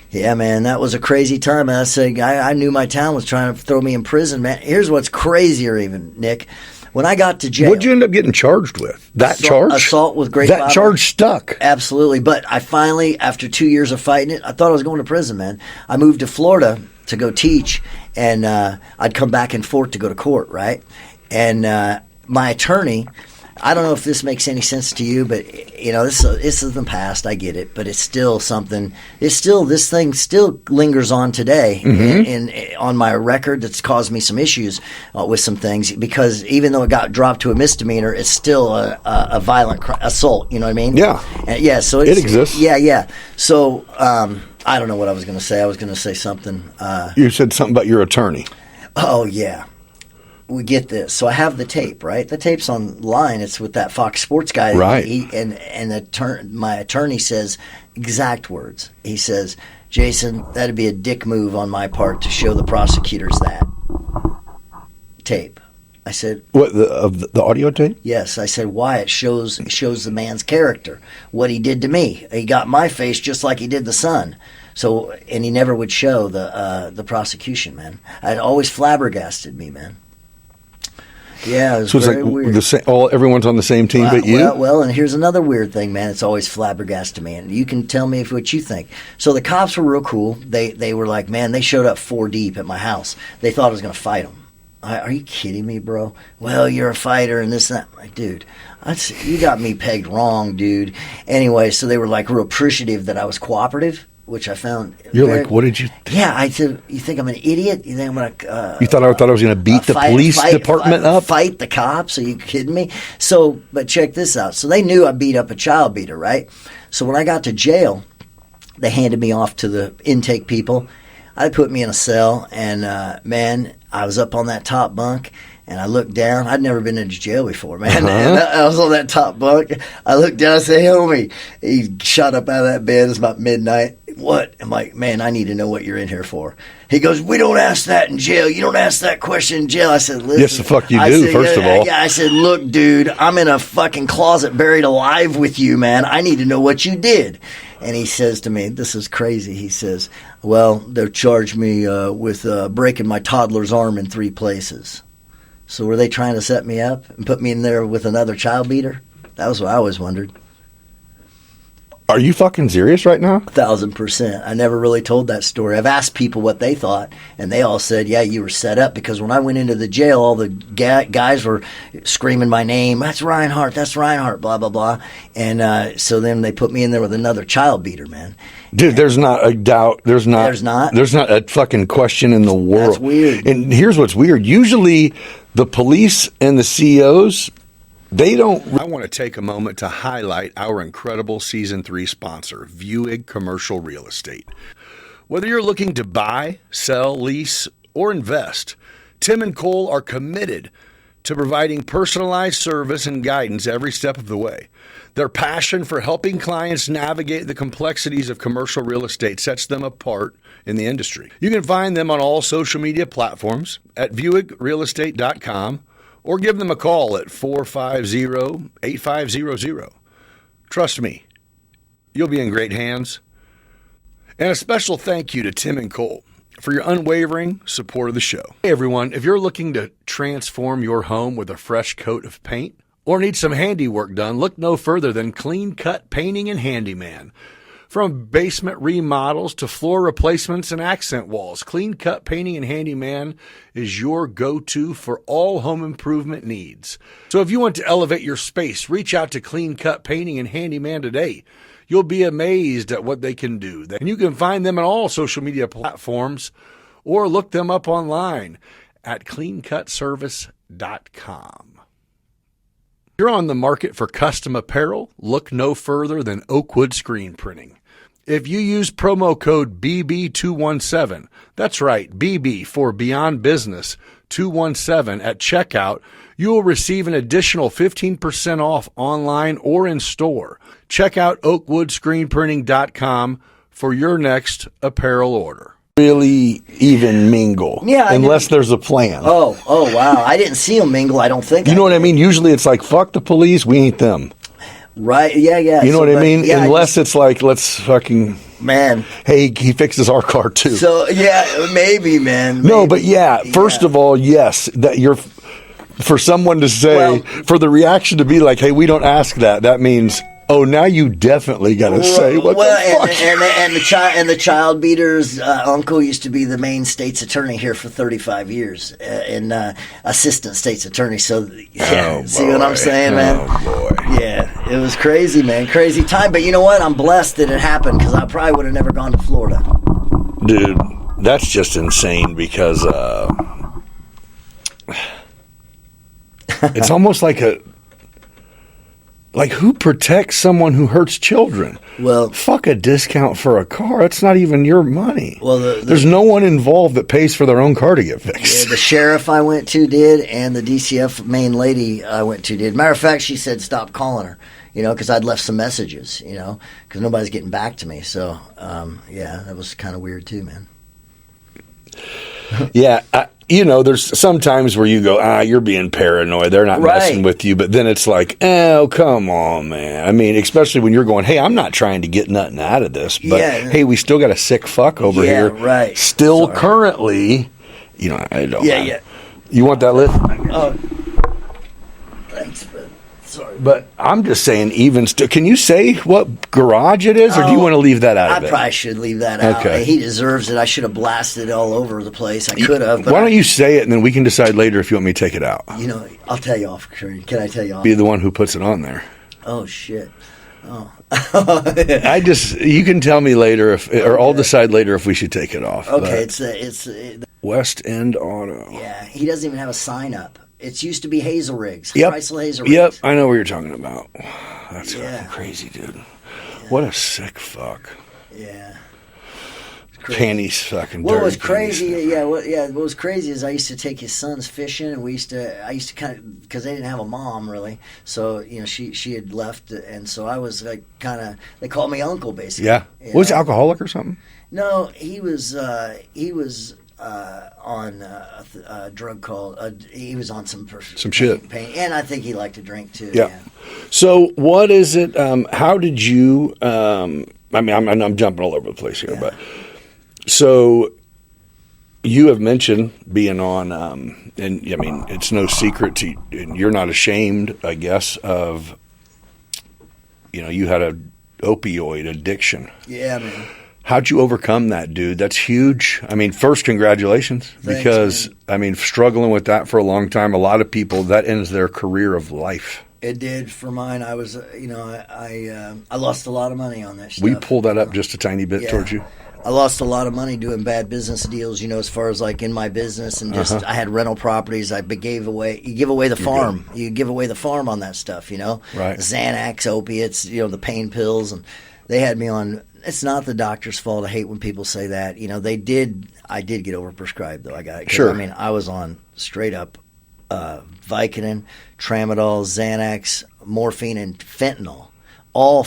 C: Yeah, man, that was a crazy time. And I said, I knew my town was trying to throw me in prison, man. Here's what's crazier even, Nick. When I got to jail.
B: What'd you end up getting charged with? Charge?
C: Assault with great
B: That charge stuck.
C: Absolutely. But I finally, after 2 years of fighting it, I thought I was going to prison, man. I moved to Florida to go teach, and I'd come back and forth to go to court, right? And my attorney... I don't know if this makes any sense to you, but you know, this is the past. I get it, but it's still something. This thing still lingers on today, on my record. That's caused me some issues with some things because even though it got dropped to a misdemeanor, it's still a violent assault. You know what I mean?
B: Yeah,
C: yeah. So
B: it exists.
C: Yeah. So I don't know what I was going to say. I was going to say something.
B: You said something about your attorney.
C: Oh yeah. We get this. So I have the tape, right? The tape's online. It's with that Fox Sports guy.
B: Right.
C: My attorney says exact words. He says, Jason, that'd be a dick move on my part to show the prosecutors that tape. I said,
B: what, the audio tape?
C: Yes. I said, why? It shows the man's character, what he did to me. He got my face just like he did the son. So, and he never would show the prosecution, man. It always flabbergasted me, man. Yeah, it was very weird.
B: Everyone's on the same team but you?
C: Well, and here's another weird thing, man. It's always flabbergasted me, and you can tell me what you think. So the cops were real cool. They were like, man, they showed up 4 deep at my house. They thought I was going to fight them. Are you kidding me, bro? Well, you're a fighter and this and that. I'm like, dude, you got me pegged wrong, dude. Anyway, so they were like real appreciative that I was cooperative, which I found.
B: You're like, what did you?
C: Yeah, I said, you think I'm an idiot? You think I'm gonna?
B: You thought I was going to beat the police department up?
C: Fight the cops? Are you kidding me? So, but check this out. So they knew I beat up a child beater, right? So when I got to jail, they handed me off to the intake people. They put me in a cell, and man, I was up on that top bunk. And I looked down. I'd never been into jail before, man. And I was on that top bunk. I looked down. I said, hey, homie. He shot up out of that bed. It was about midnight. What? I'm like, man, I need to know what you're in here for. He goes, we don't ask that in jail. You don't ask that question in jail. I said, listen.
B: Yes, the fuck you do, first of all.
C: Yeah, I said, look, dude, I'm in a fucking closet buried alive with you, man. I need to know what you did. And he says to me, this is crazy. He says, well, they charged me with breaking my toddler's arm in 3 places. So were they trying to set me up and put me in there with another child beater? That was what I always wondered.
B: Are you fucking serious right now?
C: 1,000%. I never really told that story. I've asked people what they thought, and they all said, yeah, you were set up, because when I went into the jail, all the guys were screaming my name. That's Reinhardt, blah, blah, blah. And so then they put me in there with another child beater, man.
B: Dude, there's not a doubt. There's not a fucking question in the world.
C: That's weird.
B: And here's what's weird. Usually the police and the CEOs, they don't. I want to take a moment to highlight our incredible Season 3 sponsor, Vuig Commercial Real Estate. Whether you're looking to buy, sell, lease, or invest, Tim and Cole are committed to providing personalized service and guidance every step of the way. Their passion for helping clients navigate the complexities of commercial real estate sets them apart in the industry. You can find them on all social media platforms at VuigRealEstate.com or give them a call at 450-8500. Trust me, you'll be in great hands. And a special thank you to Tim and Cole for your unwavering support of the show. Hey everyone, if you're looking to transform your home with a fresh coat of paint or need some handiwork done, look no further than Clean Cut Painting and Handyman. From basement remodels to floor replacements and accent walls, Clean Cut Painting and Handyman is your go-to for all home improvement needs. So if you want to elevate your space, reach out to Clean Cut Painting and Handyman today. You'll be amazed at what they can do. And you can find them on all social media platforms or look them up online at cleancutservice.com. If you're on the market for custom apparel, look no further than Oakwood Screen Printing. If you use promo code BB217, that's right, BB for Beyond Business 217 at checkout, you will receive an additional 15% off online or in store. Check out oakwoodscreenprinting.com for your next apparel order. Really even mingle, unless there's a plan.
C: Oh, wow. I didn't see them mingle, I don't think.
B: You know what I mean? Usually it's like, fuck the police, we ain't them.
C: Right, yeah.
B: You know what I mean? Yeah, unless it's like, let's fucking...
C: Man.
B: Hey, he fixes our car too.
C: So, yeah, maybe, man. Maybe.
B: No, but first of all, yes, that you're... For someone to say, for the reaction to be like, hey, we don't ask that, that means... Oh, now you definitely got to say what the fuck.
C: And the child beater's uncle used to be the Maine state's attorney here for 35 years, and assistant state's attorney. So, see what I'm saying, man?
B: Oh, boy.
C: Yeah, it was crazy, man. Crazy time. But you know what? I'm blessed that it happened because I probably would have never gone to Florida.
B: Dude, that's just insane because it's almost like who protects someone who hurts children?
C: Well,
B: fuck a discount for a car. That's not even your money.
C: Well,
B: there's no one involved that pays for their own car to get fixed.
C: Yeah, the sheriff I went to did, and the DCF main lady I went to did. Matter of fact, she said stop calling her, because I'd left some messages, because nobody's getting back to me. So, that was kind of weird too, man.
B: Yeah, there's some times where you go, you're being paranoid. They're not messing with you. But then it's like, oh, come on, man. I mean, especially when you're going, hey, I'm not trying to get nothing out of this. But, hey, we still got a sick fuck over here.
C: Right.
B: Still currently, I don't know. You want that lift?
C: Oh, thanks, but sorry.
B: But I'm just saying, even still, can you say what garage it is, or do you want to leave that out of it?
C: I probably should leave that out.
B: Okay.
C: He deserves it. I should have blasted it all over the place. I could have.
B: Why don't you say it, and then we can decide later if you want me to take it out?
C: I'll tell you off. Can I tell you off?
B: Be the one who puts it on there.
C: Oh, shit. Oh.
B: You can tell me later or I'll decide later if we should take it off.
C: Okay, it's
B: West End Auto.
C: Yeah, he doesn't even have a sign up. It used to be Hazel Riggs.
B: Yep.
C: Chrysler Hazel Riggs.
B: Yep, I know what you're talking about. That's fucking crazy, dude. Yeah. What a sick fuck.
C: Yeah.
B: Panties fucking dirty.
C: What was crazy? What was crazy is I used to take his sons fishing, and I used to kind of, because they didn't have a mom really, so she had left, and so I was like kind of, they called me uncle basically.
B: Yeah. Was he alcoholic or something?
C: No, he was on a drug called. He was on some
B: shit,
C: pain, and I think he liked to drink too.
B: Yeah. So what is it? How did you? I'm jumping all over the place here, but. So, you have mentioned being on, and I mean, it's no secret to you're not ashamed, I guess, of, you had a opioid addiction.
C: Yeah, man.
B: How'd you overcome that, dude? That's huge. I mean, first, congratulations, because,
C: man.
B: I mean, struggling with that for a long time, a lot of people, that ends their career of life.
C: It did for mine. I was, I lost a lot of money on that stuff.
B: Will you pull that up just a tiny bit towards you?
C: I lost a lot of money doing bad business deals, as far as like in my business, and just I had rental properties. You give away the farm. You give away the farm on that stuff,
B: Right.
C: Xanax, opiates, the pain pills, and they had me on. It's not the doctor's fault. I hate when people say that. I did get overprescribed though. I got it.
B: Sure.
C: I mean, I was on straight up Vicodin, Tramadol, Xanax, morphine, and fentanyl. All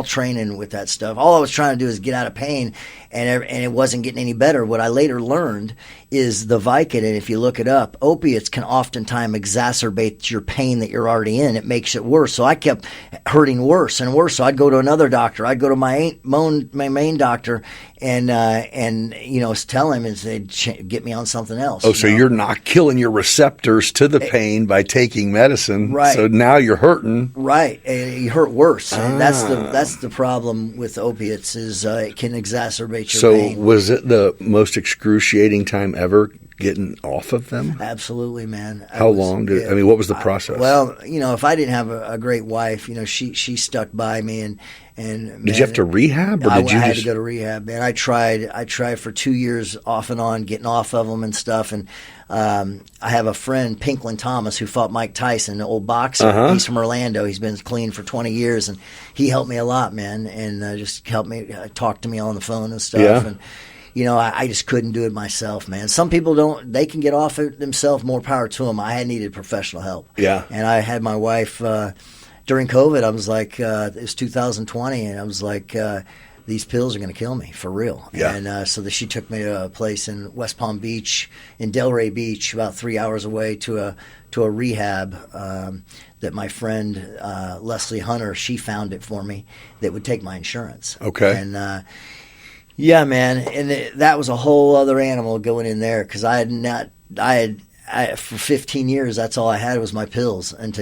C: training with that stuff. All I was trying to do is get out of pain, and it wasn't getting any better. What I later learned is the Vicodin, and if you look it up, opiates can oftentimes exacerbate your pain that you're already in. It makes it worse. So I kept hurting worse and worse. So I'd go to another doctor. I'd go to my main doctor and tell him, and they'd get me on something else.
B: Oh, so you're not killing your receptors to the pain by taking medicine.
C: Right.
B: So now you're hurting.
C: Right. And you hurt worse. And that's the problem with opiates is it can exacerbate your pain.
B: So was it the most excruciating time ever getting off of them?
C: Absolutely, man.
B: How long did what was the process?
C: Well, if I didn't have a great wife, she stuck by me and
B: did you have to rehab, or
C: I
B: did you
C: had to go to rehab, man. I tried for 2 years off and on, getting off of them and stuff. And I have a friend, Pinklin Thomas, who fought Mike Tyson, an old boxer. He's from Orlando. He's been clean for 20 years, and he helped me a lot, man, and just helped me, talk to me on the phone and stuff.
B: Yeah.
C: And I just couldn't do it myself, man. Some people they can get off it themselves, more power to them. I had needed professional help. Yeah. And I had my wife, during COVID, I was like, it was 2020, and I was like, these pills are going to kill me, for real. Yeah. And so she took me to a place in West Palm Beach, in Delray Beach, about 3 hours away, to a rehab that my friend, Leslie Hunter, she found it for me, that would take my insurance.
B: Okay.
C: And yeah, man, and that was a whole other animal going in there, because for 15 years, that's all I had was my pills. And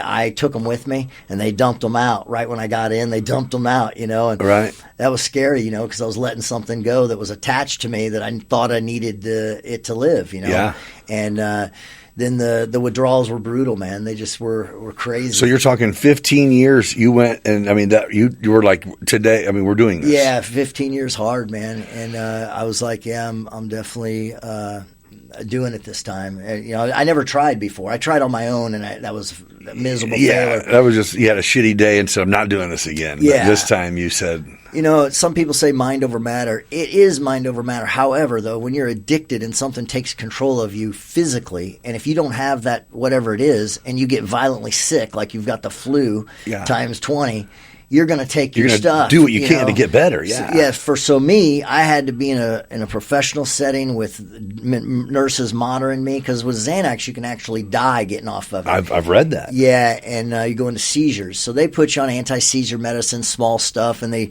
C: I took them with me, and they dumped them out right when I got in. They dumped them out, and
B: right.
C: That was scary, because I was letting something go that was attached to me that I thought I needed it to live,
B: Yeah.
C: And then the withdrawals were brutal, man. They just were crazy.
B: So you're talking 15 years. You went, and that you were like, today. We're doing this.
C: Yeah, 15 years hard, man. And I was like, yeah, I'm definitely doing it this time. I never tried before. I tried on my own, and that was a miserable failure.
B: That was just, you had a shitty day, and so I'm not doing this again.
C: Yeah.
B: But this time you said...
C: some people say mind over matter. It is mind over matter. However, though, when you're addicted and something takes control of you physically, and if you don't have that, whatever it is, and you get violently sick, like you've got the flu times 20, you're going to take your stuff.
B: Do what you can to get better. Yeah.
C: So me, I had to be in a professional setting with nurses monitoring me, because with Xanax you can actually die getting off of it.
B: I've read that.
C: Yeah, and you go into seizures. So they put you on anti-seizure medicine, small stuff, and they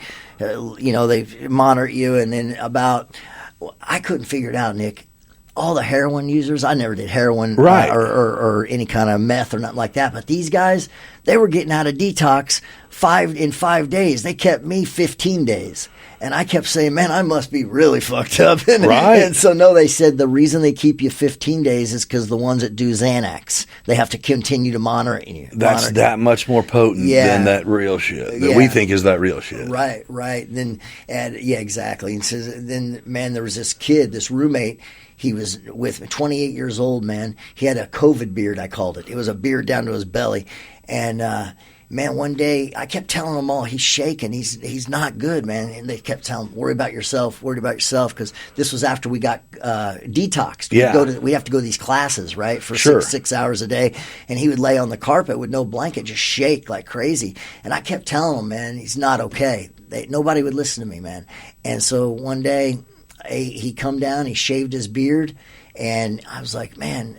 C: monitor you. And then I couldn't figure it out, Nick. All the heroin users, I never did heroin,
B: right,
C: or any kind of meth or nothing like that. But these guys, they were getting out of detox in 5 days. They kept me 15 days. And I kept saying, man, I must be really fucked up. And so, no, they said the reason they keep you 15 days is because the ones that do Xanax, they have to continue to monitor you.
B: That's that much more potent than that real shit that we think is that real shit.
C: Right. Exactly. And so then, man, there was this kid, this roommate. He was with me, 28 years old, man. He had a COVID beard, I called it. It was a beard down to his belly. And, man, one day I kept telling them all, he's shaking. He's not good, man. And they kept telling him, worry about yourself, because this was after we got detoxed.
B: Yeah.
C: We have to go to these classes, right, for
B: sure.
C: six hours a day. And he would lay on the carpet with no blanket, just shake like crazy. And I kept telling him, man, he's not okay. Nobody would listen to me, man. And so one day he come down, he shaved his beard. And I was like, man,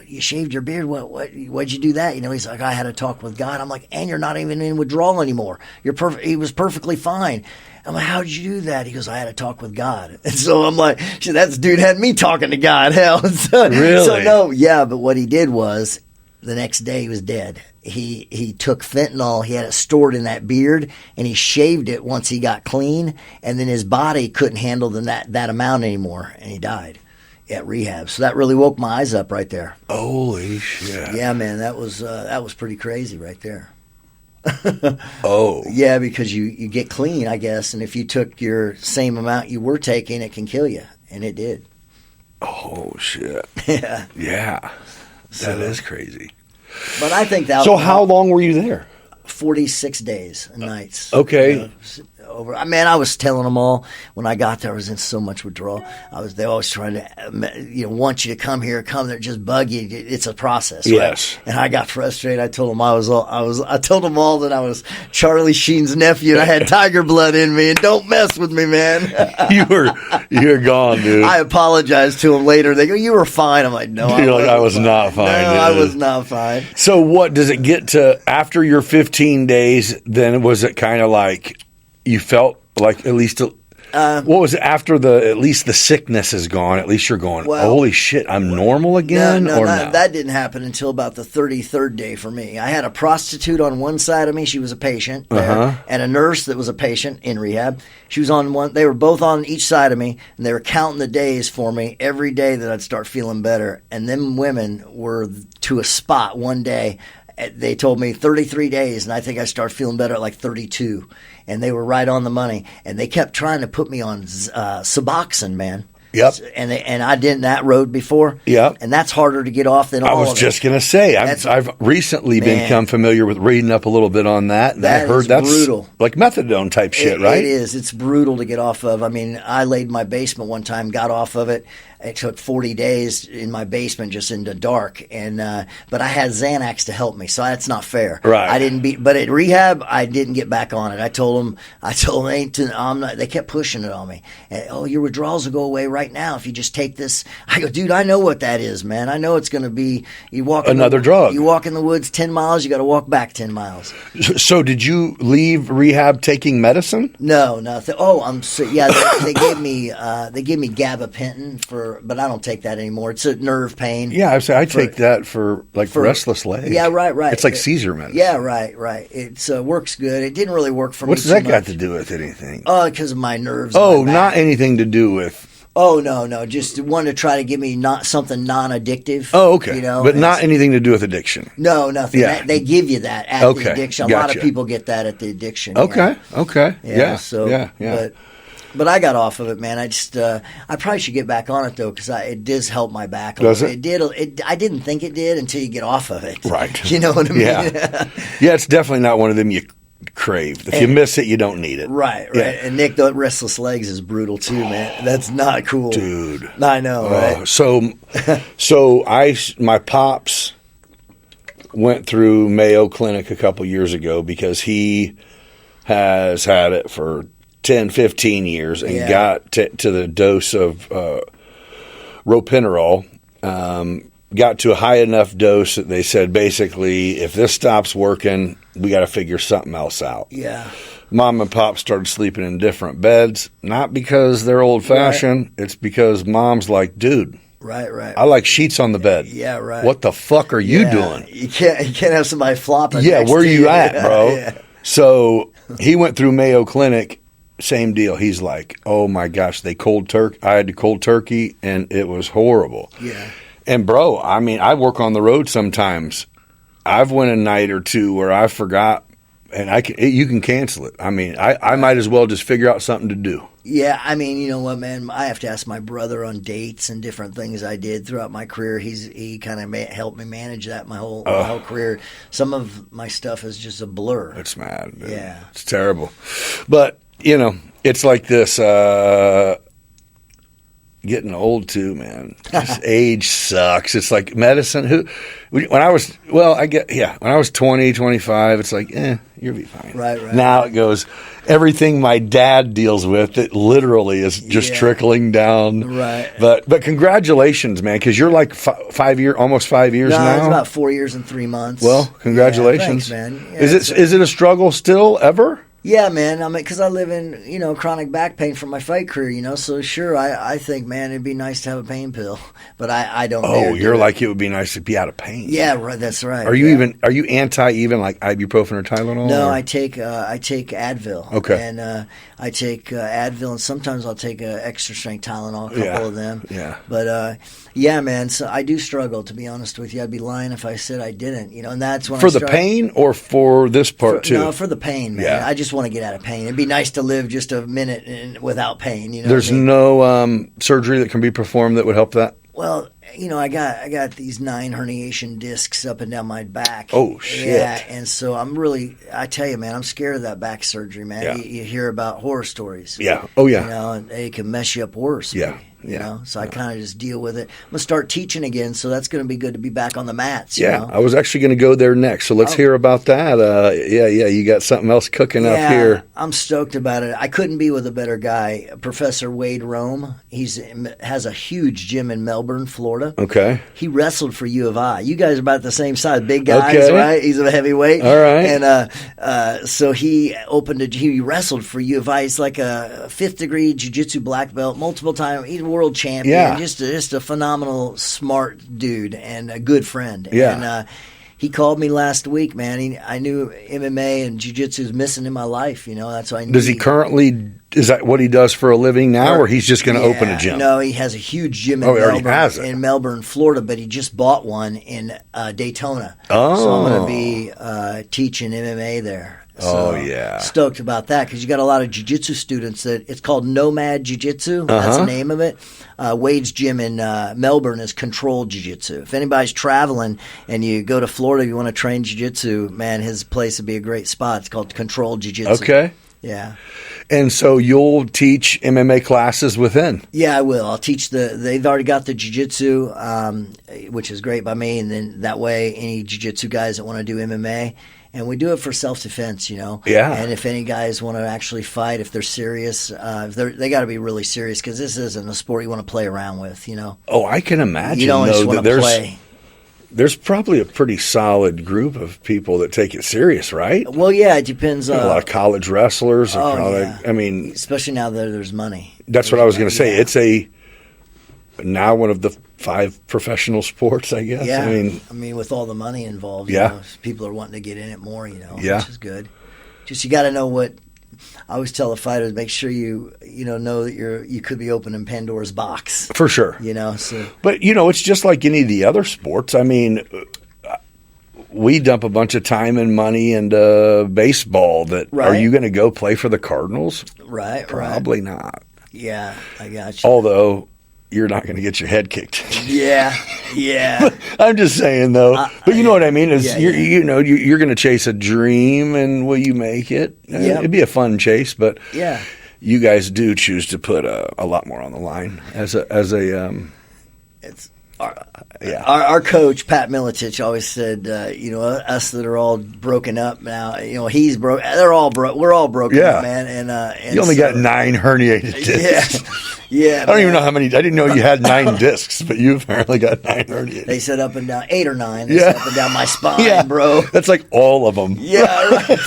C: you shaved your beard? Why'd you do that? He's like, I had a talk with God. I'm like, and you're not even in withdrawal anymore. You're perfect. He was perfectly fine. I'm like, how'd you do that? He goes, I had a talk with God. And so I'm like, that dude had me talking to God. Hell.
B: Really?
C: So no, yeah. But what he did was, the next day he was dead. He took fentanyl. He had it stored in that beard, and he shaved it once he got clean. And then his body couldn't handle that amount anymore, and he died at rehab. So that really woke my eyes up right there.
B: Holy shit.
C: Yeah, man, that was pretty crazy right there.
B: Oh.
C: Yeah, because you get clean, I guess, and if you took your same amount you were taking, it can kill you, and it did.
B: Oh shit.
C: Yeah.
B: Yeah. That is crazy.
C: But I think that.
B: So how long were you there?
C: 46 days and nights.
B: Okay.
C: over. Man, I was telling them all when I got there, I was in so much withdrawal. They always trying to, want you to come here, come there, just bug you. It's a process, right?
B: Yes.
C: And I got frustrated. I told them I told them all that I was Charlie Sheen's nephew and I had tiger blood in me, and don't mess with me, man.
B: You're gone, dude.
C: I apologized to them later. They go, "You were fine." I'm like, "No,
B: You're like, I was not fine.
C: No,
B: dude.
C: I was not fine."
B: So what does it get to after your 15 days? Then was it kind of like you felt like at least what was it after at least the sickness is gone? At least you're going, holy shit, I'm normal again?
C: No,
B: or
C: that didn't happen until about the 33rd day for me. I had a prostitute on one side of me. She was a patient there, and a nurse that was a patient in rehab. She was on one. They were both on each side of me, and they were counting the days for me every day that I'd start feeling better. And them women were to a spot one day. They told me 33 days, and I think I started feeling better at like 32. And they were right on the money. And they kept trying to put me on Suboxone, man.
B: Yep.
C: And I did that road before.
B: Yep.
C: And that's harder to get off than all of it.
B: I was just going to say, I've recently become familiar with reading up a little bit on that. And I heard that's
C: brutal.
B: Like methadone type shit, right?
C: It is. It's brutal to get off of. I mean, I laid in my basement one time, got off of it. It took 40 days in my basement just in the dark, and but I had Xanax to help me, so that's not fair.
B: Right.
C: I didn't but at rehab, I didn't get back on it. I told them, I'm not. They kept pushing it on me. And, your withdrawals will go away right now if you just take this. I go, dude, I know what that is, man. I know it's going to be. You walk
B: another drug.
C: You walk in the woods 10 miles, you got to walk back 10 miles.
B: So did you leave rehab taking medicine?
C: No, nothing. They gave me gabapentin but I don't take that anymore. It's a nerve pain.
B: Yeah, I take that for restless leg.
C: Yeah, right.
B: It's like seizure medicine.
C: Yeah, right. It works good. It didn't really work for me.
B: What's that got to do with anything?
C: Because of my nerves.
B: Oh, not anything to do with.
C: Oh no! Just wanted to try to give me something non-addictive.
B: Oh, okay. But not anything to do with addiction.
C: No, nothing.
B: Yeah.
C: They give you that at the addiction. A lot of people get that at the addiction.
B: Okay.
C: Yeah.
B: Okay.
C: Yeah. So But I got off of it, man. I just I probably should get back on it though, because it does help my back.
B: Does it?
C: It did. I didn't think it did until you get off of it.
B: Right.
C: You know what I mean?
B: Yeah. Yeah. It's definitely not one of them you crave. If you miss it, you don't need it.
C: Right. Yeah. And Nick, the restless legs is brutal too, man. That's not cool,
B: dude.
C: I know, right?
B: So my pops went through Mayo Clinic a couple years ago because he has had it for 10, 15 years and got to the dose of ropinirol, got to a high enough dose that they said, basically, if this stops working, we got to figure something else out.
C: Yeah.
B: Mom and Pop started sleeping in different beds, not because they're old-fashioned. Right. It's because Mom's like, dude.
C: Right.
B: I like sheets on the bed.
C: Yeah, right.
B: What the fuck are you doing?
C: You can't have somebody flopping.
B: Yeah,
C: next
B: where
C: to
B: you at, bro?
C: Yeah.
B: So he went through Mayo Clinic. Same deal. He's like, oh my gosh, I had to cold turkey, and it was horrible.
C: Yeah.
B: And bro, I mean, I work on the road sometimes. I've went a night or two where I forgot, and you can cancel it. I mean, I might as well just figure out something to do.
C: Yeah, I mean, you know what, man? I have to ask my brother on dates and different things I did throughout my career. He kind of helped me manage that my whole career. Some of my stuff is just a blur.
B: It's mad. Dude.
C: Yeah,
B: it's terrible. But it's like this. Getting old too, man. Just age sucks. It's like medicine. When I was 20, 25, it's like, you'll be fine.
C: Right.
B: Now it goes, everything my dad deals with, it literally is just trickling down.
C: Right.
B: But congratulations, man, because you're like almost 5 years now.
C: No, it's about 4 years and 3 months.
B: Well, congratulations.
C: Yeah, thanks, man. Yeah,
B: is it a struggle still ever?
C: Yeah, man. I mean, because I live in, chronic back pain from my fight career, so sure, I think, man, it'd be nice to have a pain pill, but I don't.
B: Oh, you're like, it would be nice to be out of pain.
C: Yeah, right. That's right.
B: Are you anti even like ibuprofen or Tylenol?
C: No,
B: or?
C: I take Advil.
B: Okay.
C: And I take Advil, and sometimes I'll take extra strength Tylenol, a couple of them.
B: Yeah.
C: But yeah, man. So I do struggle, to be honest with you. I'd be lying if I said I didn't. And that's when
B: for the pain or for this part too.
C: No, for the pain, man. Yeah. I just want to get out of pain. It'd be nice to live just a minute without pain.
B: There's no surgery that can be performed that would help that?
C: Well, I got these 9 herniation discs up and down my back.
B: Oh, shit.
C: Yeah, and so I tell you, man, I'm scared of that back surgery, man.
B: Yeah.
C: You hear about horror stories.
B: Yeah. Oh, yeah.
C: And they can mess you up worse.
B: Yeah.
C: So I kind of just deal with it. I'm gonna start teaching again, so that's gonna be good to be back on the mats.
B: Yeah,
C: you know?
B: I was actually going to go there next, so let's hear about that. You got something else cooking up here.
C: I'm stoked about it. I couldn't be with a better guy, Professor Wade Rome. Has a huge gym in Melbourne, Florida.
B: Okay.
C: He wrestled for U of I. You guys are about the same size, big guys,
B: Okay.
C: right? He's a heavyweight.
B: All right.
C: And so he he wrestled for U of I. He's like a 5th degree jiu-jitsu black belt, multiple time. He's a world champion.
B: Yeah.
C: Just a phenomenal, smart dude and a good friend.
B: Yeah.
C: And he called me last week, man. I knew MMA and jiu-jitsu was missing in my life. That's why I knew.
B: Does he currently, is that what he does for a living now, or he's just going to open a gym?
C: No, he has a huge gym in
B: he already has it.
C: in Melbourne, Florida, but he just bought one in Daytona.
B: Oh.
C: So I'm going to be teaching MMA there. So
B: Oh, yeah.
C: Stoked about that because you got a lot of jiu-jitsu students that it's called Nomad Jiu-Jitsu. That's the name of it. Wade's gym in Melbourne is Control Jiu-Jitsu. If anybody's traveling and you go to Florida, you want to train jiu-jitsu, man, his place would be a great spot. It's called Control Jiu-Jitsu.
B: Okay.
C: Yeah.
B: And so you'll teach MMA classes within?
C: Yeah, I will. I'll teach they've already got the jiu-jitsu, which is great by me. And then that way, any jiu-jitsu guys that want to do MMA, and we do it for self-defense,
B: Yeah.
C: And if any guys want to actually fight, if they're serious, they got to be really serious because this isn't a sport you want to play around with,
B: Oh, I can imagine.
C: You don't just
B: though,
C: want
B: that
C: to play.
B: there's probably a pretty solid group of people that take it serious, right?
C: Well, yeah, it depends.
B: A lot of college wrestlers.
C: yeah.
B: I mean,
C: especially now that there's money.
B: that's what I was going to say.
C: Yeah.
B: It's now one of the 5 professional sports, I guess.
C: Yeah,
B: I mean,
C: with all the money involved,
B: Yeah.
C: People are wanting to get in it more,
B: Yeah.
C: which is good. Just you got to know what. I always tell the fighters, make sure you know that you could be opening Pandora's box.
B: for sure.
C: So
B: But, it's just like any of the other sports. I mean, we dump a bunch of time and money into baseball. Are
C: Right.
B: you going to go play for the Cardinals?
C: right,
B: Probably not.
C: yeah, I got you.
B: Although you're not going to get your head kicked.
C: Yeah.
B: I'm just saying, though. But you know what I mean? Is
C: yeah,
B: you're going to chase a dream, and will you make it?
C: Yeah.
B: It'd be a fun chase, but
C: Yeah.
B: you guys do choose to put a lot more on the line as a
C: It's our coach Pat Militich always said, us that are all broken up now, he's broke. They're all broke. We're all broken
B: Yeah.
C: up, man. And
B: you only
C: so-
B: got 9 herniated discs.
C: Yeah.
B: I don't even know how many. I didn't know you had 9 discs, but you apparently got 9 herniated.
C: They said up and down 8 or 9. They
B: Yeah.
C: said up and down my spine, bro.
B: That's like all of them.
C: Yeah, right.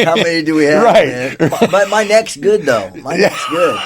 C: How many do we have?
B: Right.
C: Man? My neck's good though. My neck's good.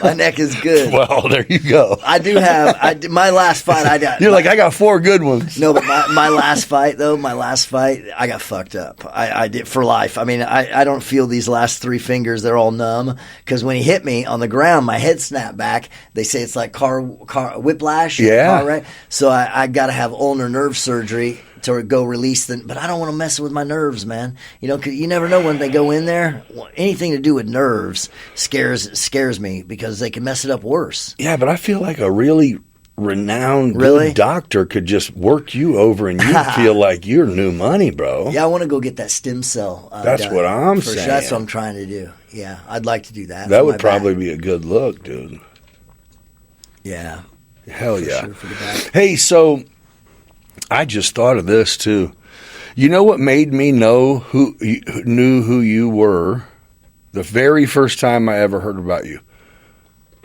C: My neck is good.
B: Well, there you go.
C: I do have. My last fight, I got.
B: You're like, I got 4 good ones.
C: No, but my last fight though, I got fucked up. I did for life. I mean, I don't feel these last 3 fingers. They're all numb because when he hit me on the ground, my head snapped back. They say it's like car whiplash.
B: Yeah.
C: Car, right? So I got to have ulnar nerve surgery to go release but I don't want to mess with my nerves, man. 'Cause you never know when they go in there. Anything to do with nerves scares me because they can mess it up worse.
B: Yeah, but I feel like a really renowned
C: Really?
B: good doctor could just work you over and you feel like you're new money, bro.
C: Yeah, I want to go get that stem cell.
B: That's
C: done.
B: what I'm
C: For sure.
B: saying.
C: That's what I'm trying to do. Yeah, I'd like to do that.
B: That
C: for
B: would
C: my
B: probably
C: back.
B: be a good look, dude.
C: Yeah.
B: Hell yeah.
C: Sure, for the back.
B: Hey, so I just thought of this too. You know what made me know who you were the very first time I ever heard about you?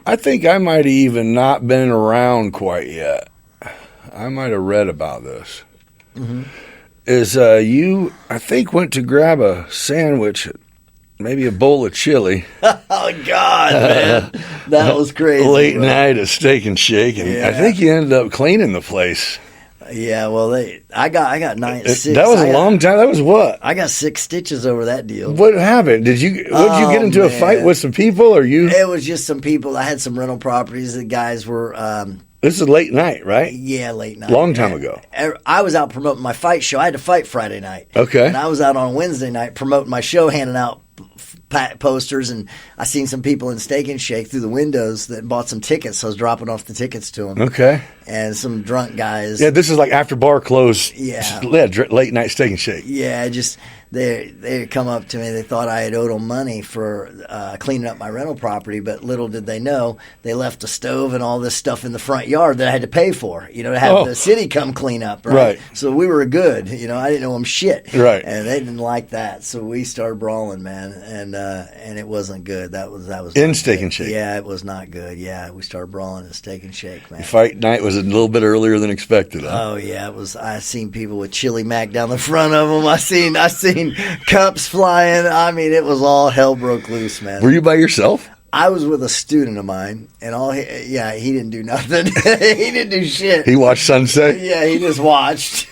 B: I think I might have even not been around quite yet. I might have read about this.
C: Mm-hmm.
B: Is you, I think, went to grab a sandwich, maybe a bowl of chili.
C: Oh God, man, that was crazy.
B: Late
C: bro.
B: night at Steak and Shake, and
C: Yeah.
B: I think you ended up cleaning the place.
C: Yeah, well, I got 9 6.
B: That was a long time. That was what?
C: I got 6 stitches over that deal.
B: What happened? Did you get into a fight
C: man.
B: with some people, or you?
C: It was just some people. I had some rental properties. The guys were,
B: This is late night, right?
C: yeah, late night.
B: Long time ago.
C: I was out promoting my fight show. I had to fight Friday night.
B: Okay.
C: And I was out on Wednesday night promoting my show, handing out posters, and I seen some people in Steak and Shake through the windows that bought some tickets. So I was dropping off the tickets to them.
B: Okay.
C: And some drunk guys.
B: Yeah, this is like after bar close.
C: Yeah.
B: Late night Steak and Shake.
C: Yeah, just they come up to me. They thought I had owed them money for cleaning up my rental property, but little did they know they left a stove and all this stuff in the front yard that I had to pay for. To have the city come clean up. Right. So we were good. I didn't owe them shit.
B: Right.
C: And they didn't like that, so we started brawling, man, and it wasn't good. That was
B: in Steak and Shake.
C: Yeah, it was not good. Yeah, we started brawling at Steak and Shake, man.
B: The fight night was a little bit earlier than expected. Huh?
C: Oh yeah, it was. I seen people with chili mac down the front of them. I seen cups flying. I mean, it was all hell broke loose, man.
B: Were you by yourself?
C: I was with a student of mine, and he didn't do nothing. He didn't do shit.
B: He watched sunset?
C: Yeah, he just watched.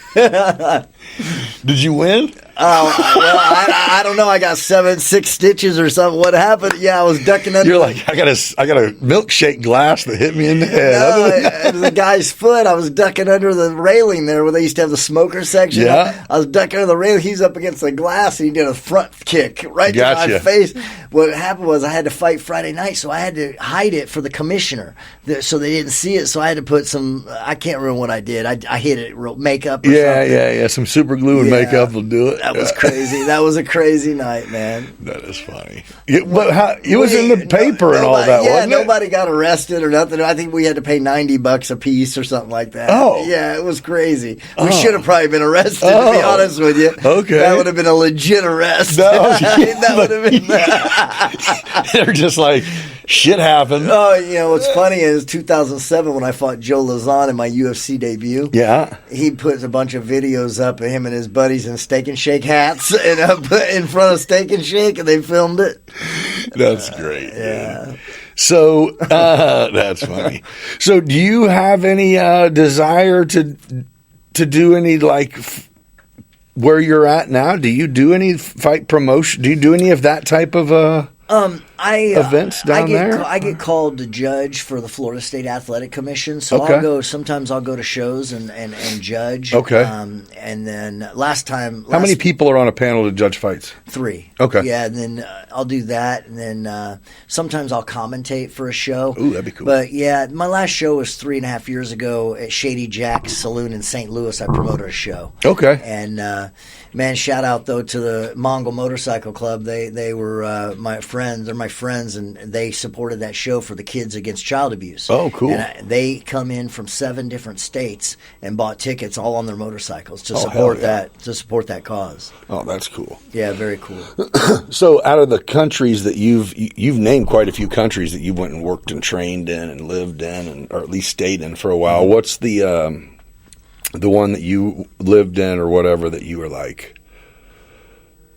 B: Did you win?
C: I don't know. I got 6 stitches or something. What happened? Yeah, I was ducking under.
B: You're like, I got a milkshake glass that hit me in the head.
C: No, the guy's foot. I was ducking under the railing there where they used to have the smoker section.
B: Yeah.
C: I was ducking under the railing. He's up against the glass, and he did a front kick right to my face. What happened was I had to fight Friday night, so I had to hide it for the commissioner, so they didn't see it. So I had to put some. I can't remember what I did. I hit it makeup. Or something.
B: Yeah. Some super glue and makeup will do it.
C: That was crazy. That was a crazy night, man.
B: That is funny. But it was in the paper and all that, wasn't it?
C: Nobody got arrested or nothing. I think we had to pay $90 a piece or something like that.
B: Oh.
C: Yeah, it was crazy. We should have probably been arrested, to be honest with you.
B: Okay.
C: That would have been a legit arrest. That would have been that.
B: They're just like, shit happened.
C: Oh, what's funny is 2007 when I fought Joe Lazan in my UFC debut.
B: Yeah.
C: He put a bunch of videos up of him and his buddies in Steak and Shake hats and put in front of Steak and Shake, and they filmed it.
B: That's great.
C: Yeah.
B: So that's funny. So do you have any desire to do any where you're at now? Do you do any fight promotion? Do you do any of that type of events down there?
C: I get called to judge for the Florida State Athletic Commission, so sometimes I'll go to shows and judge.
B: Okay.
C: And then how
B: many people are on a panel to judge fights?
C: 3.
B: Okay.
C: Yeah, and then I'll do that, and then sometimes I'll commentate for a show.
B: Ooh, that'd be cool.
C: But yeah, my last show was 3.5 years ago at Shady Jack's Saloon in St. Louis. I promoted a show.
B: Okay.
C: And man, shout out though to the Mongol Motorcycle Club. They were my friends. They're my friends, and they supported that show for the kids against child abuse.
B: Oh, cool.
C: And they come in from 7 different states and bought tickets all on their motorcycles to support that cause.
B: Oh, that's cool.
C: Yeah, very cool.
B: So out of the countries that you've named quite a few countries that you went and worked and trained in and lived in, or at least stayed in for a while. What's the one that you lived in or whatever that you were like?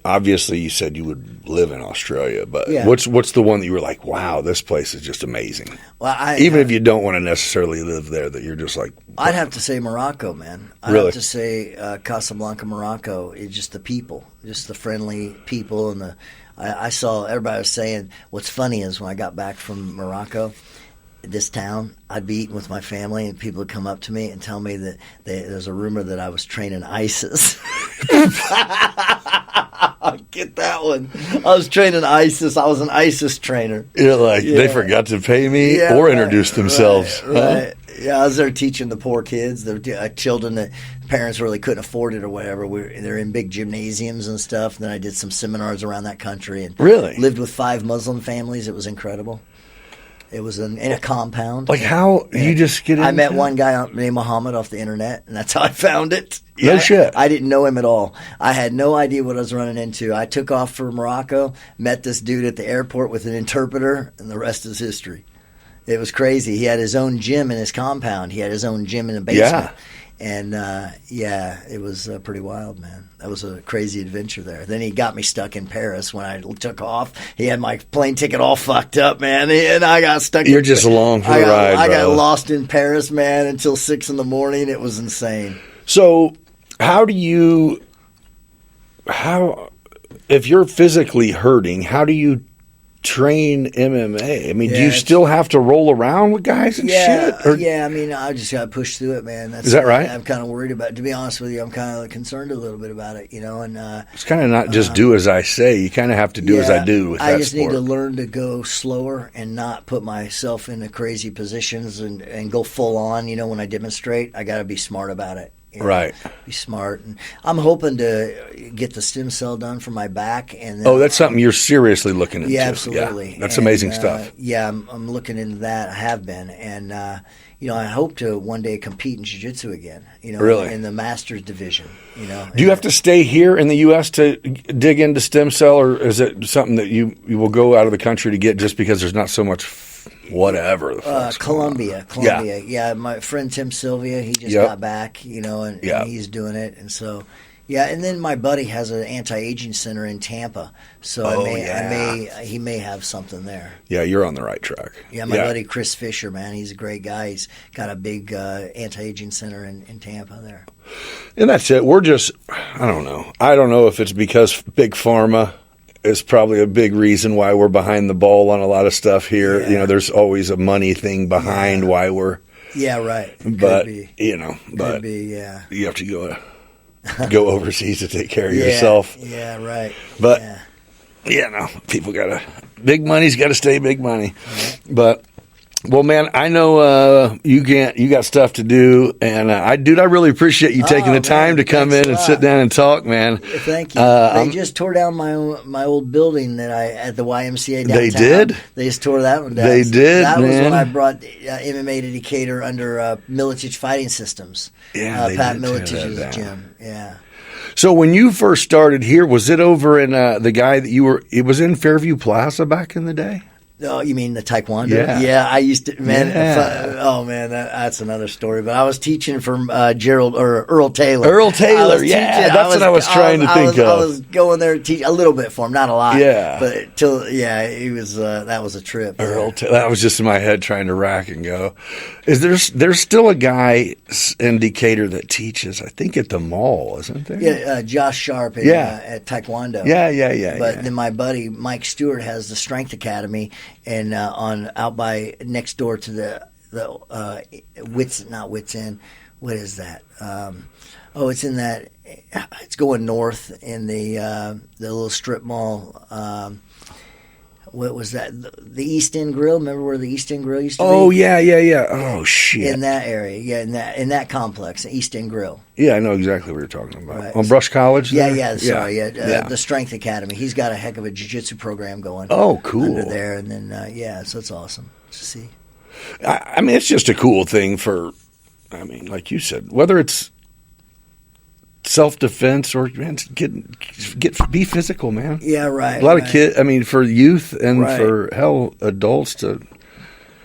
B: Obviously, you said you would live in Australia, but what's the one that you were like, wow, this place is just amazing?
C: Well,
B: even if you don't want to necessarily live there, that you're just like,
C: I'd have to say Morocco, man. I'd have to say Casablanca, Morocco. It's just the people, just the friendly people, and I saw everybody was saying. What's funny is when I got back from Morocco, this town, I'd be eating with my family, and people would come up to me and tell me that there's a rumor that I was training ISIS. Get that one. I was training ISIS. I was an ISIS trainer.
B: You're like, they forgot to pay me or introduce themselves.
C: Right. Yeah, I was there teaching the poor kids, the children that parents really couldn't afford it or whatever. They're in big gymnasiums and stuff. And then I did some seminars around that country and lived with 5 Muslim families. It was incredible. It was in a compound.
B: Like how you just get in?
C: I met one guy named Muhammad off the internet, and that's how I found it.
B: No shit.
C: I didn't know him at all. I had no idea what I was running into. I took off for Morocco, met this dude at the airport with an interpreter, and the rest is history. It was crazy. He had his own gym in his compound. He had his own gym in the basement.
B: Yeah.
C: And, it was pretty wild, man. That was a crazy adventure there. Then he got me stuck in Paris when I took off. He had my plane ticket all fucked up, man. And I got stuck.
B: You're just along for the ride,
C: I got
B: bro.
C: lost in Paris, man, until 6 in the morning. It was insane.
B: So if you're physically hurting, how do you train MMA? I mean, do you
C: it's-
B: still have to roll around with guys and shit? Or-
C: yeah. I mean, I just got to push through it, man.
B: Is that right?
C: I'm kind of worried about. To be honest with you, I'm kind of concerned a little bit about it. And
B: It's kind of not just do as I say. You kind of have to do as I do with that
C: I just
B: sport.
C: need to learn to go slower and not put myself into crazy positions and go full on. When I demonstrate, I got to be smart about it.
B: Right.
C: Be smart. And I'm hoping to get the stem cell done for my back. And then,
B: That's something you're seriously looking into.
C: yeah, absolutely.
B: Yeah, that's
C: And,
B: amazing stuff.
C: Yeah, I'm looking into that. I have been. And, I hope to one day compete in jiu-jitsu again,
B: Really?
C: in the masters division,
B: Do you have to stay here in the U.S. to dig into stem cell, or is it something that you will go out of the country to get just because there's not so much whatever? The fuck's going on?
C: Colombia. Yeah, my friend Tim Sylvia, he just got back, and he's doing it. And so, yeah, and then my buddy has an anti-aging center in Tampa, so he may have something there.
B: Yeah, you're on the right track.
C: Yeah, my buddy Chris Fisher, man, he's a great guy. He's got a big anti-aging center in Tampa there.
B: And that's it. We're just, I don't know. I don't know if it's because Big Pharma is probably a big reason why we're behind the ball on a lot of stuff here.
C: Yeah.
B: There's always a money thing behind why we're.
C: Yeah, right.
B: But,
C: Could be.
B: but
C: Could be, yeah.
B: you have to go overseas to take care of yourself.
C: Yeah, right.
B: But,
C: yeah.
B: people big money's got to stay big money. Right. But, well, man, I know you got stuff to do, and I really appreciate you taking the time to come in and sit down and talk, man.
C: Thank you. They just tore down my old building that at the YMCA downtown.
B: They did?
C: They just tore that one down.
B: They did,
C: That was
B: man.
C: when I brought MMA to Decatur under Militich Fighting Systems.
B: Yeah, they
C: Pat
B: did tear that
C: Militich's
B: down.
C: gym. Yeah.
B: So when you first started here, was it over in the guy that it was in Fairview Plaza back in the day?
C: Oh, you mean the Taekwondo?
B: Yeah.
C: I used to, man.
B: Yeah.
C: That's another story. But I was teaching from Earl Taylor.
B: Earl Taylor, that's what I was trying to think of.
C: I was going there to teach a little bit for him, not a lot.
B: Yeah.
C: But he was, that was a trip.
B: That was just in my head trying to rack and go. There's still a guy in Decatur that teaches, I think at the mall, isn't there?
C: Yeah, Josh Sharp at Taekwondo.
B: Yeah.
C: But then my buddy Mike Stewart has the Strength Academy, and out by next door to the Wits End. What is that? It's in that. It's going north in the little strip mall. What was that? The East End Grill. Remember where the East End Grill used to be?
B: Oh yeah. Oh shit.
C: In that area, in that complex, the East End Grill.
B: Yeah, I know exactly what you're talking about.
C: Right.
B: On Brush College? There?
C: Yeah. The Strength Academy. He's got a heck of a jiu-jitsu program going.
B: Oh, cool.
C: Under there, and then so it's awesome to see.
B: I mean, it's just a cool thing like you said, whether it's self-defense or man, be physical, man.
C: Yeah, right.
B: A lot of kids. I mean, for youth and
C: Right.
B: for adults to.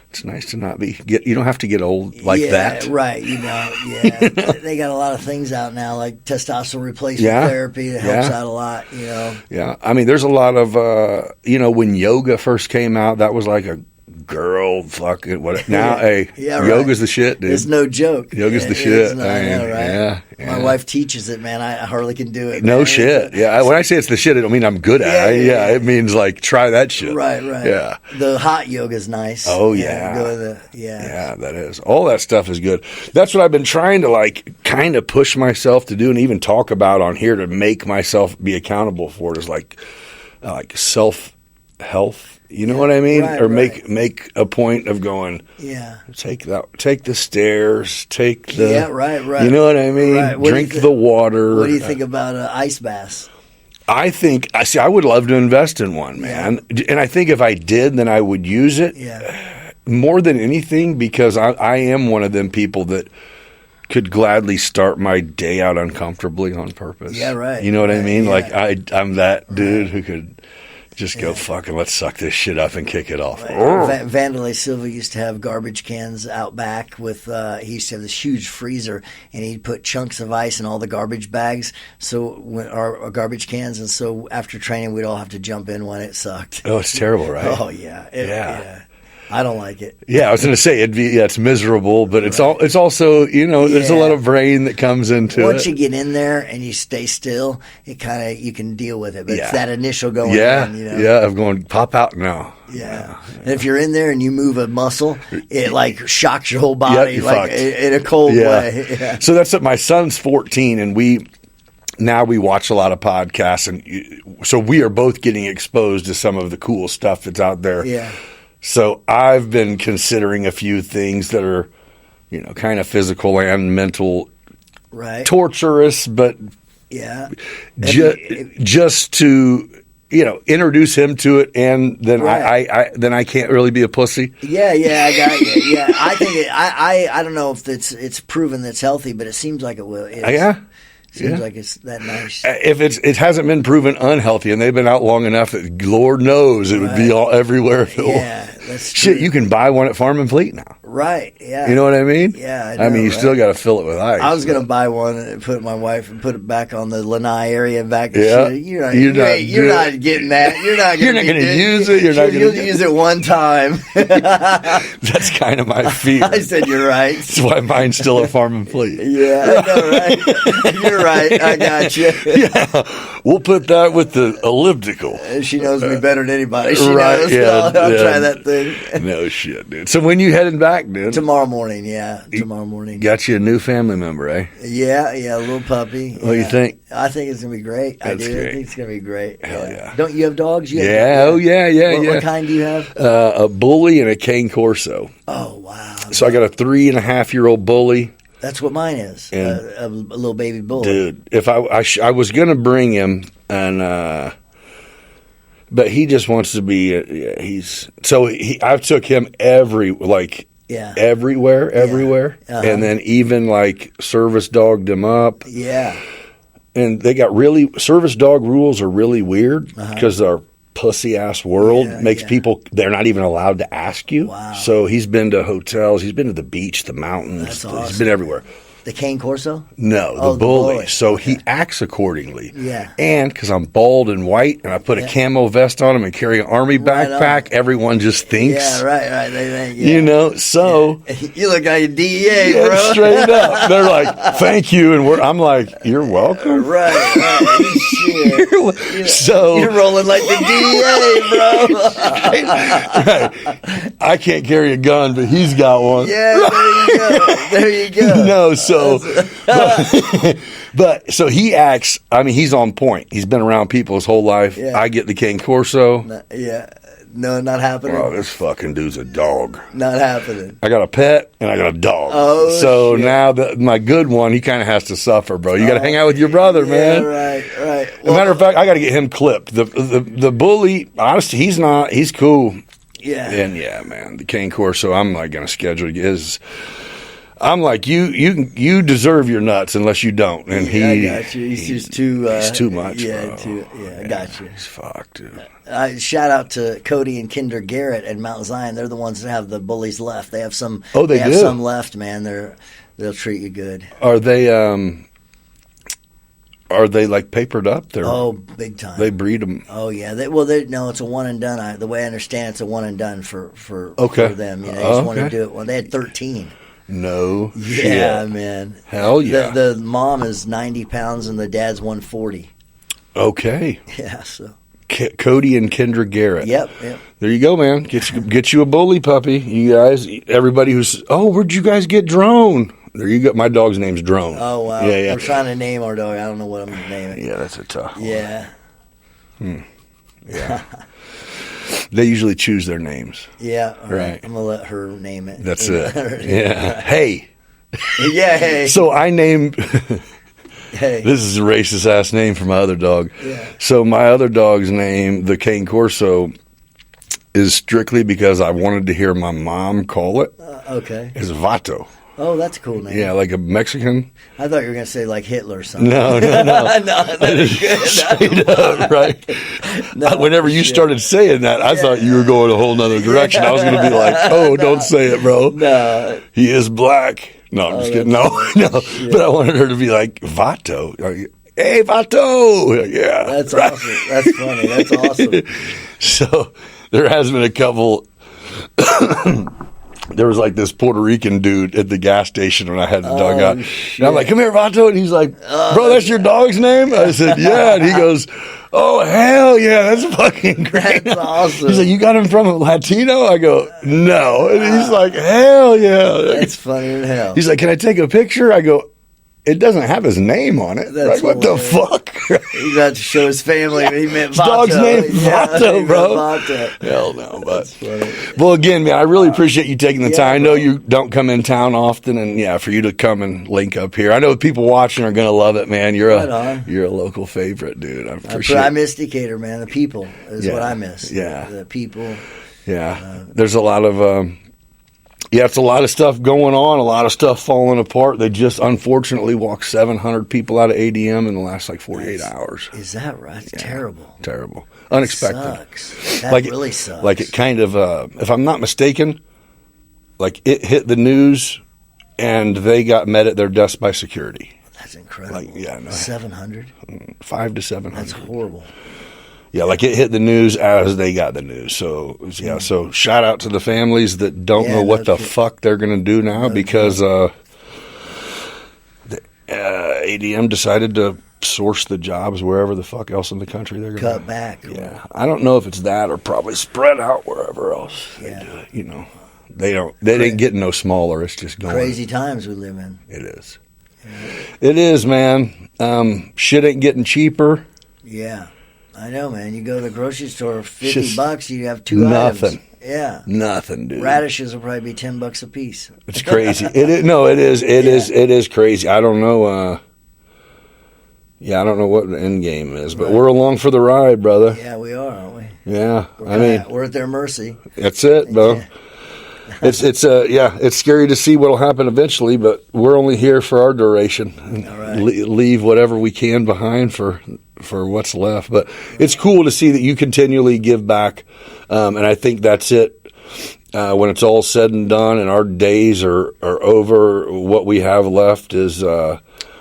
B: It's nice to not you don't have to get old like that.
C: Right. They got a lot of things out now, like testosterone replacement therapy that helps out a lot.
B: Yeah, I mean, there's a lot of when yoga first came out, that was like a girl fucking what now. Hey, yoga's the shit, dude.
C: It's no joke.
B: Yoga's the shit.
C: I know, right?
B: Yeah.
C: My wife teaches it, man. I hardly can do it.
B: No
C: man.
B: shit. Yeah. When I say it's the shit, I don't mean I'm good at it. Yeah. It means like try that shit.
C: Right.
B: Yeah.
C: The hot yoga's nice.
B: Oh, yeah.
C: Go to the,
B: Yeah, that is. All that stuff is good. That's what I've been trying to kind of push myself to do and even talk about on here to make myself be accountable for it is like self-health. You know what I mean?
C: Right,
B: or
C: right.
B: make a point of going.
C: Yeah.
B: Take the stairs. Take the.
C: Right.
B: You know what I mean?
C: Right.
B: Drink the water.
C: What do you think about ice baths?
B: I would love to invest in one, man. Yeah. And I think if I did, then I would use it.
C: Yeah.
B: More than anything, because I am one of them people that could gladly start my day out uncomfortably on purpose.
C: Yeah, right.
B: You know what I mean?
C: Yeah.
B: Like I'm that dude who could. Just go fucking let's suck this shit up and kick it off. Right.
C: Vanderlei Silva used to have garbage cans out back with he used to have this huge freezer, and he'd put chunks of ice in all the garbage bags, so when our garbage cans, and so after training we'd all have to jump in when it sucked.
B: Oh, it's terrible, right?
C: Oh yeah. I don't like it.
B: Yeah, I was going to say it's miserable, but it's also there's a lot of brain that comes into it.
C: Once you get in there and you stay still, it kind of you can deal with it. But it's that initial going in.
B: I'm going pop out now.
C: Yeah. And if you're in there and you move a muscle, it like shocks your whole body in a cold way. Yeah.
B: So that's it. My son's 14, and we watch a lot of podcasts, and so we are both getting exposed to some of the cool stuff that's out there.
C: Yeah.
B: So I've been considering a few things that are, kind of physical and mental, torturous, but just to introduce him to it, and then I can't really be a pussy.
C: Yeah, I got you. Yeah, I think I don't know if it's proven that's healthy, but it seems like it will. Seems like it's that nice.
B: If it hasn't been proven unhealthy, and they've been out long enough that Lord knows it would be all everywhere.
C: That's true.
B: Shit, you can buy one at Farm and Fleet now.
C: Right, yeah.
B: You know what I mean?
C: Yeah,
B: I mean, you still got to fill it with ice.
C: I was going to buy one and put my wife and put it back on the lanai area back.
B: Yeah.
C: You're not getting that. You're not going
B: to use it.
C: You'll use it one time.
B: That's kind of my fear.
C: I said you're right.
B: That's why mine's still at Farm and Fleet.
C: Yeah, I know, right? You're right. I got you.
B: Yeah, we'll put that with the elliptical.
C: She knows me better than anybody. She knows.
B: Yeah,
C: I'll try that thing.
B: No shit, dude. So when you heading back, dude?
C: Tomorrow morning, Tomorrow morning.
B: Got you a new family member, eh?
C: Yeah, a little puppy.
B: What do you think?
C: I think it's going to be great.
B: That's great.
C: I think it's going to be great.
B: Hell yeah.
C: Don't you have dogs?
B: Yeah.
C: What kind do you have?
B: A bully and a cane corso.
C: Oh, wow.
B: So I got a 3.5-year-old bully.
C: That's what mine is, a little baby bully.
B: Dude, if I was going to bring him, and but he just wants to be, I took him everywhere, and then even service dogged him up.
C: Yeah.
B: And they got service dog rules are really weird because our pussy ass world makes people, they're not even allowed to ask you.
C: Wow.
B: So he's been to hotels, he's been to the beach, the mountains.
C: That's awesome.
B: He's been everywhere.
C: The cane corso?
B: No, the bully. So he acts accordingly.
C: Yeah.
B: And because I'm bald and white and I put a camo vest on him and carry an army backpack, everyone just thinks.
C: Yeah, right. They think,
B: so.
C: Yeah. You look like a DEA, bro.
B: Straight up. They're like, thank you. And I'm like, you're welcome.
C: Right. Shit. You're rolling like the DEA, bro.
B: Right. I can't carry a gun, but he's got one.
C: Yeah, there you go.
B: No, so but so he acts, he's on point. He's been around people his whole life. Yeah. I get the cane corso.
C: No, not happening.
B: Oh, this fucking dude's a dog.
C: Not happening.
B: I got a pet and I got a dog.
C: Oh,
B: so shit. Now my good one, he kind of has to suffer, bro. You got to hang out with your brother, man.
C: Right.
B: As a matter of fact, I got to get him clipped. The bully, honestly, he's cool.
C: Yeah.
B: And man, the cane corso, I'm like going to schedule his. I'm like, you deserve your nuts unless you don't. And
C: I got you. He's just too.
B: He's too much.
C: Yeah,
B: bro.
C: I got you.
B: He's fucked, dude.
C: Shout out to Cody and Kinder Garrett at Mount Zion. They're the ones that have the bullies left. They have some.
B: Oh, they do?
C: Have some left, man. They'll treat you good.
B: Are they? Are they like papered up?
C: Big time.
B: They breed them.
C: Oh yeah. No, it's a one and done. The way I understand, it's a one and done for them. They just want to do it. Well, they had 13.
B: No
C: yeah,
B: shit.
C: Man.
B: Hell yeah.
C: The mom is 90 pounds and the dad's 140.
B: Okay.
C: Yeah, so.
B: Cody and Kendra Garrett.
C: Yep.
B: There you go, man. Get you a bully puppy. You guys, everybody who's, where'd you guys get Drone? There you go. My dog's name's Drone.
C: Oh, wow.
B: Yeah.
C: We're trying to name our dog. I don't know what I'm going to name it.
B: Yeah, that's a tough one.
C: Yeah.
B: Yeah. They usually choose their names.
C: Yeah.
B: Right.
C: I'm going to let her name it.
B: That's it. Yeah. Hey.
C: Yeah, hey.
B: So I named...
C: Hey.
B: This is a racist ass name for my other dog.
C: Yeah.
B: So my other dog's name, the cane corso, is strictly because I wanted to hear my mom call it.
C: Okay.
B: It's Vato.
C: Oh, that's a cool name.
B: Yeah, like a Mexican.
C: I thought you were going to say like Hitler or something.
B: No.
C: No, that'd be good.
B: Straight up, right?
C: No,
B: whenever you started saying that, I thought you were going a whole nother direction. I was going to be like, don't say it, bro.
C: No.
B: He is black. No, I'm just kidding. No.
C: Shit.
B: But I wanted her to be like, Vato. Hey, Vato. Yeah.
C: That's awesome. That's funny. That's awesome.
B: So there has been a couple there was like this Puerto Rican dude at the gas station when I had the dog out.
C: Shit.
B: And I'm like, come here, Vato. And he's like, bro, that's your dog's name? I said, yeah. And he goes, oh, hell yeah, that's fucking great.
C: That's awesome.
B: He's like, you got him from a Latino? I go, no. And he's like, hell yeah.
C: That's funny as hell.
B: He's like, can I take a picture? I go, it doesn't have his name on it.
C: That's
B: like, what the fuck?
C: He got to show his family. He meant
B: His
C: Vato.
B: dog's name Vato, bro.
C: Vato.
B: Hell no. But
C: Funny.
B: well, again, man, I really appreciate you taking the time. I know you don't come in town often, and yeah, for you to come and link up here. I know people watching are going to love it, man. You're a local favorite, dude. I appreciate.
C: I miss Decatur, man. The people is what I miss.
B: Yeah,
C: the people.
B: Yeah, there's a lot of. Yeah, it's a lot of stuff going on, a lot of stuff falling apart. They just unfortunately walked 700 people out of ADM in the last like 48 hours.
C: Is that right? It's terrible.
B: Terrible. Unexpected.
C: Sucks. That
B: like
C: really sucks.
B: Like it kind of, if I'm not mistaken, like it hit the news and they got met at their desk by security.
C: That's incredible.
B: Like, yeah, no,
C: 700?
B: 500 to 700.
C: That's horrible.
B: Yeah, like it hit the news as they got the news. So, yeah, so shout out to the families that don't know what the fuck they're going to do now because ADM decided to source the jobs wherever the fuck else in the country they're going to
C: cut back.
B: Yeah, I don't know if it's that or probably spread out wherever else they do it. You know, they didn't get no smaller. It's just going.
C: Crazy times we live in.
B: It is. Yeah. It is, man. Shit ain't getting cheaper.
C: Yeah. I know, man. You go to the grocery store, $50, you have two
B: nothing.
C: items. Yeah.
B: Nothing, dude.
C: Radishes will probably be $10 a piece.
B: It's crazy. It is crazy. I don't know. I don't know what the end game is, but we're along for the ride, brother.
C: Yeah, we are, aren't we?
B: Yeah.
C: We're at their mercy.
B: That's it, bro. Yeah. It's scary to see what'll happen eventually, but we're only here for our duration.
C: All right.
B: Leave whatever we can behind for what's left. But it's cool to see that you continually give back, and I think that's it. When it's all said and done and our days are over, what we have left is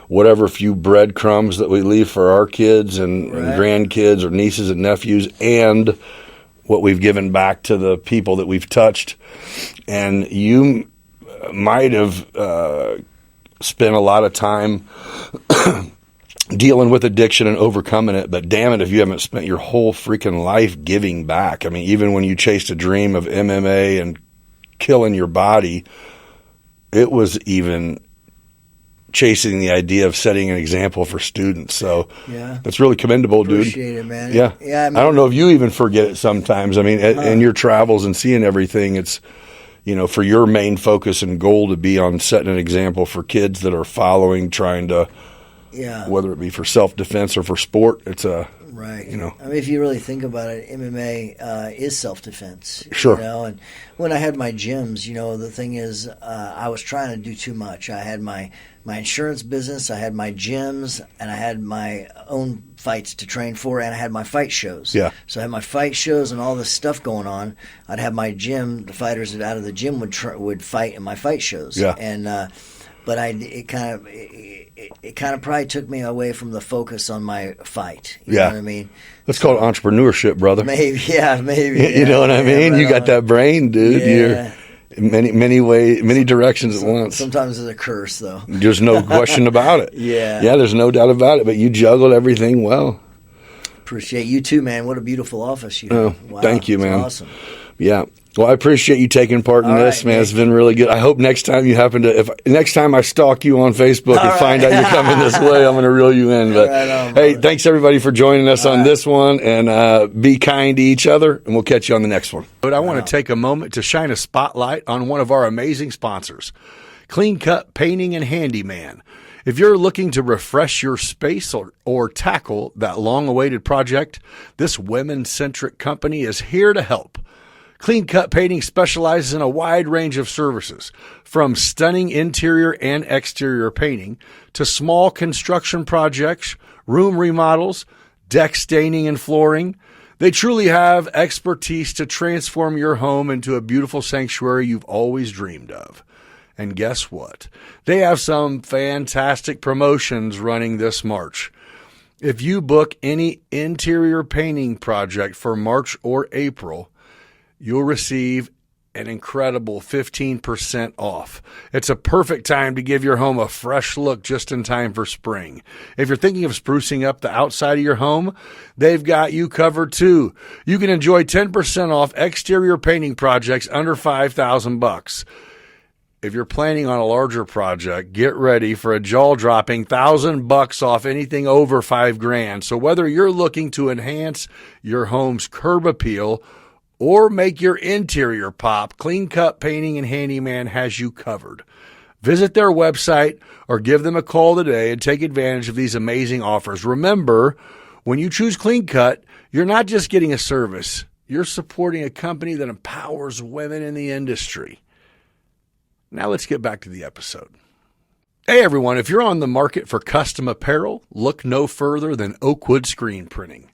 B: whatever few breadcrumbs that we leave for our kids and grandkids or nieces and nephews, and what we've given back to the people that we've touched. And you might have spent a lot of time dealing with addiction and overcoming it, but damn it if you haven't spent your whole freaking life giving back. I mean, even when you chased a dream of MMA and killing your body, it was even chasing the idea of setting an example for students. So that's really commendable, dude.
C: Appreciate it, man.
B: Yeah. I don't know if you even forget it sometimes. I mean, in your travels and seeing everything, it's, for your main focus and goal to be on setting an example for kids that are following, trying to, whether it be for self-defense or for sport, it's
C: right. I mean, if you really think about it, MMA is self-defense.
B: Sure.
C: And when I had my gyms, the thing is, I was trying to do too much. I had my insurance business, I had my gyms, and I had my own fights to train for, and I had my fight shows.
B: Yeah.
C: So I had my fight shows and all this stuff going on. I'd have my gym, the fighters that out of the gym would fight in my fight shows.
B: Yeah.
C: And but it kind of probably took me away from the focus on my fight. You know what I mean?
B: That's called entrepreneurship, brother.
C: Maybe.
B: You know what I mean? Right, you got that brain, dude. You're many directions at once.
C: Sometimes it's a curse, though.
B: There's no question about it. Yeah, there's no doubt about it. But you juggled everything well.
C: Appreciate you too, man. What a beautiful office you have.
B: Oh,
C: wow,
B: thank you, man.
C: Awesome.
B: Yeah. Well, I appreciate you taking part in this, man. It's been really good. I hope next time next time I stalk you on Facebook and find out you're coming this way, I'm going to reel you in. But hey, thanks everybody for joining us on this one, and be kind to each other, and we'll catch you on the next one. But I want to take a moment to shine a spotlight on one of our amazing sponsors, Clean Cut Painting and Handyman. If you're looking to refresh your space or tackle that long-awaited project, this women-centric company is here to help. Clean Cut Painting specializes in a wide range of services, from stunning interior and exterior painting to small construction projects, room remodels, deck staining and flooring. They truly have expertise to transform your home into a beautiful sanctuary you've always dreamed of. And guess what? They have some fantastic promotions running this March. If you book any interior painting project for March or April, you'll receive an incredible 15% off. It's a perfect time to give your home a fresh look just in time for spring. If you're thinking of sprucing up the outside of your home, they've got you covered too. You can enjoy 10% off exterior painting projects under $5,000. If you're planning on a larger project, get ready for a jaw-dropping $1,000 off anything over $5,000. So whether you're looking to enhance your home's curb appeal or make your interior pop, Clean Cut Painting and Handyman has you covered. Visit their website or give them a call today and take advantage of these amazing offers. Remember, when you choose Clean Cut, you're not just getting a service. You're supporting a company that empowers women in the industry. Now let's get back to the episode. Hey everyone, if you're on the market for custom apparel, look no further than Oakwood Screen Printing.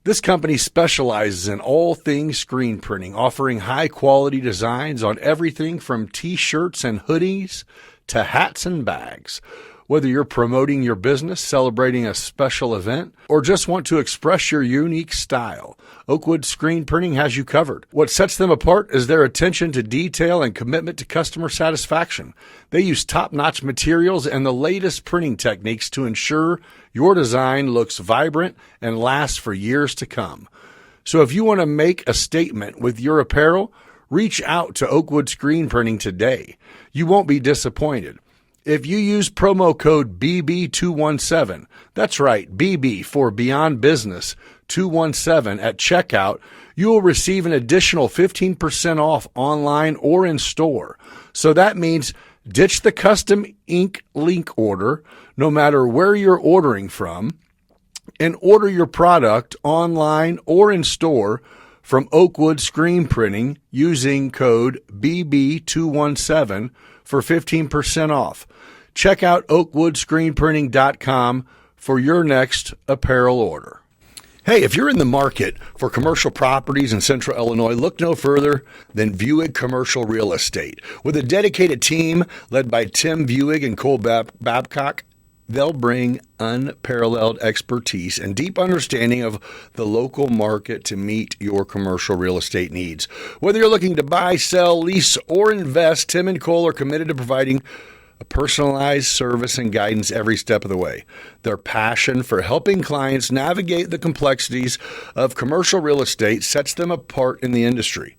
B: This company specializes in all things screen printing, offering high-quality designs on everything from T-shirts and hoodies to hats and bags. Whether you're promoting your business, celebrating a special event, or just want to express your unique style, Oakwood Screen Printing has you covered. What sets them apart is their attention to detail and commitment to customer satisfaction. They use top-notch materials and the latest printing techniques to ensure your design looks vibrant and lasts for years to come. So if you want to make a statement with your apparel, reach out to Oakwood Screen Printing today. You won't be disappointed. If you use promo code BB217, that's right, BB for Beyond Business 217 at checkout, you will receive an additional 15% off online or in store. So that means ditch the custom ink link order, no matter where you're ordering from, and order your product online or in store from Oakwood Screen Printing using code BB217 for 15% off. Check out oakwoodscreenprinting.com for your next apparel order. Hey, if you're in the market for commercial properties in Central Illinois, look no further than Vuig Commercial Real Estate. With a dedicated team led by Tim Vuig and Cole Babcock, they'll bring unparalleled expertise and deep understanding of the local market to meet your commercial real estate needs. Whether you're looking to buy, sell, lease, or invest, Tim and Cole are committed to providing a personalized service and guidance every step of the way. Their passion for helping clients navigate the complexities of commercial real estate sets them apart in the industry.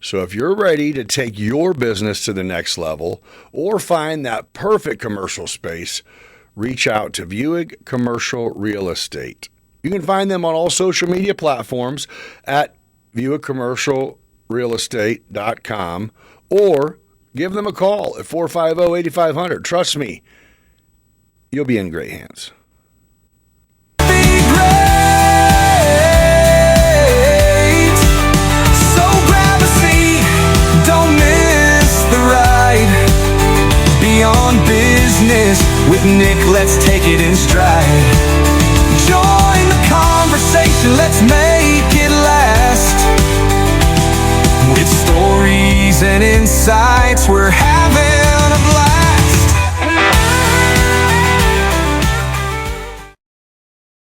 B: So if you're ready to take your business to the next level or find that perfect commercial space, reach out to Vuig Commercial Real Estate. You can find them on all social media platforms at VuigCommercialRealEstate.com or give them a call at 450-8500. Trust me, you'll be in great hands.
A: Be great. So grab a seat, don't miss the ride. Beyond Business with Nick, let's take it in stride. Join the conversation, let's make it last. With stories and insights, we're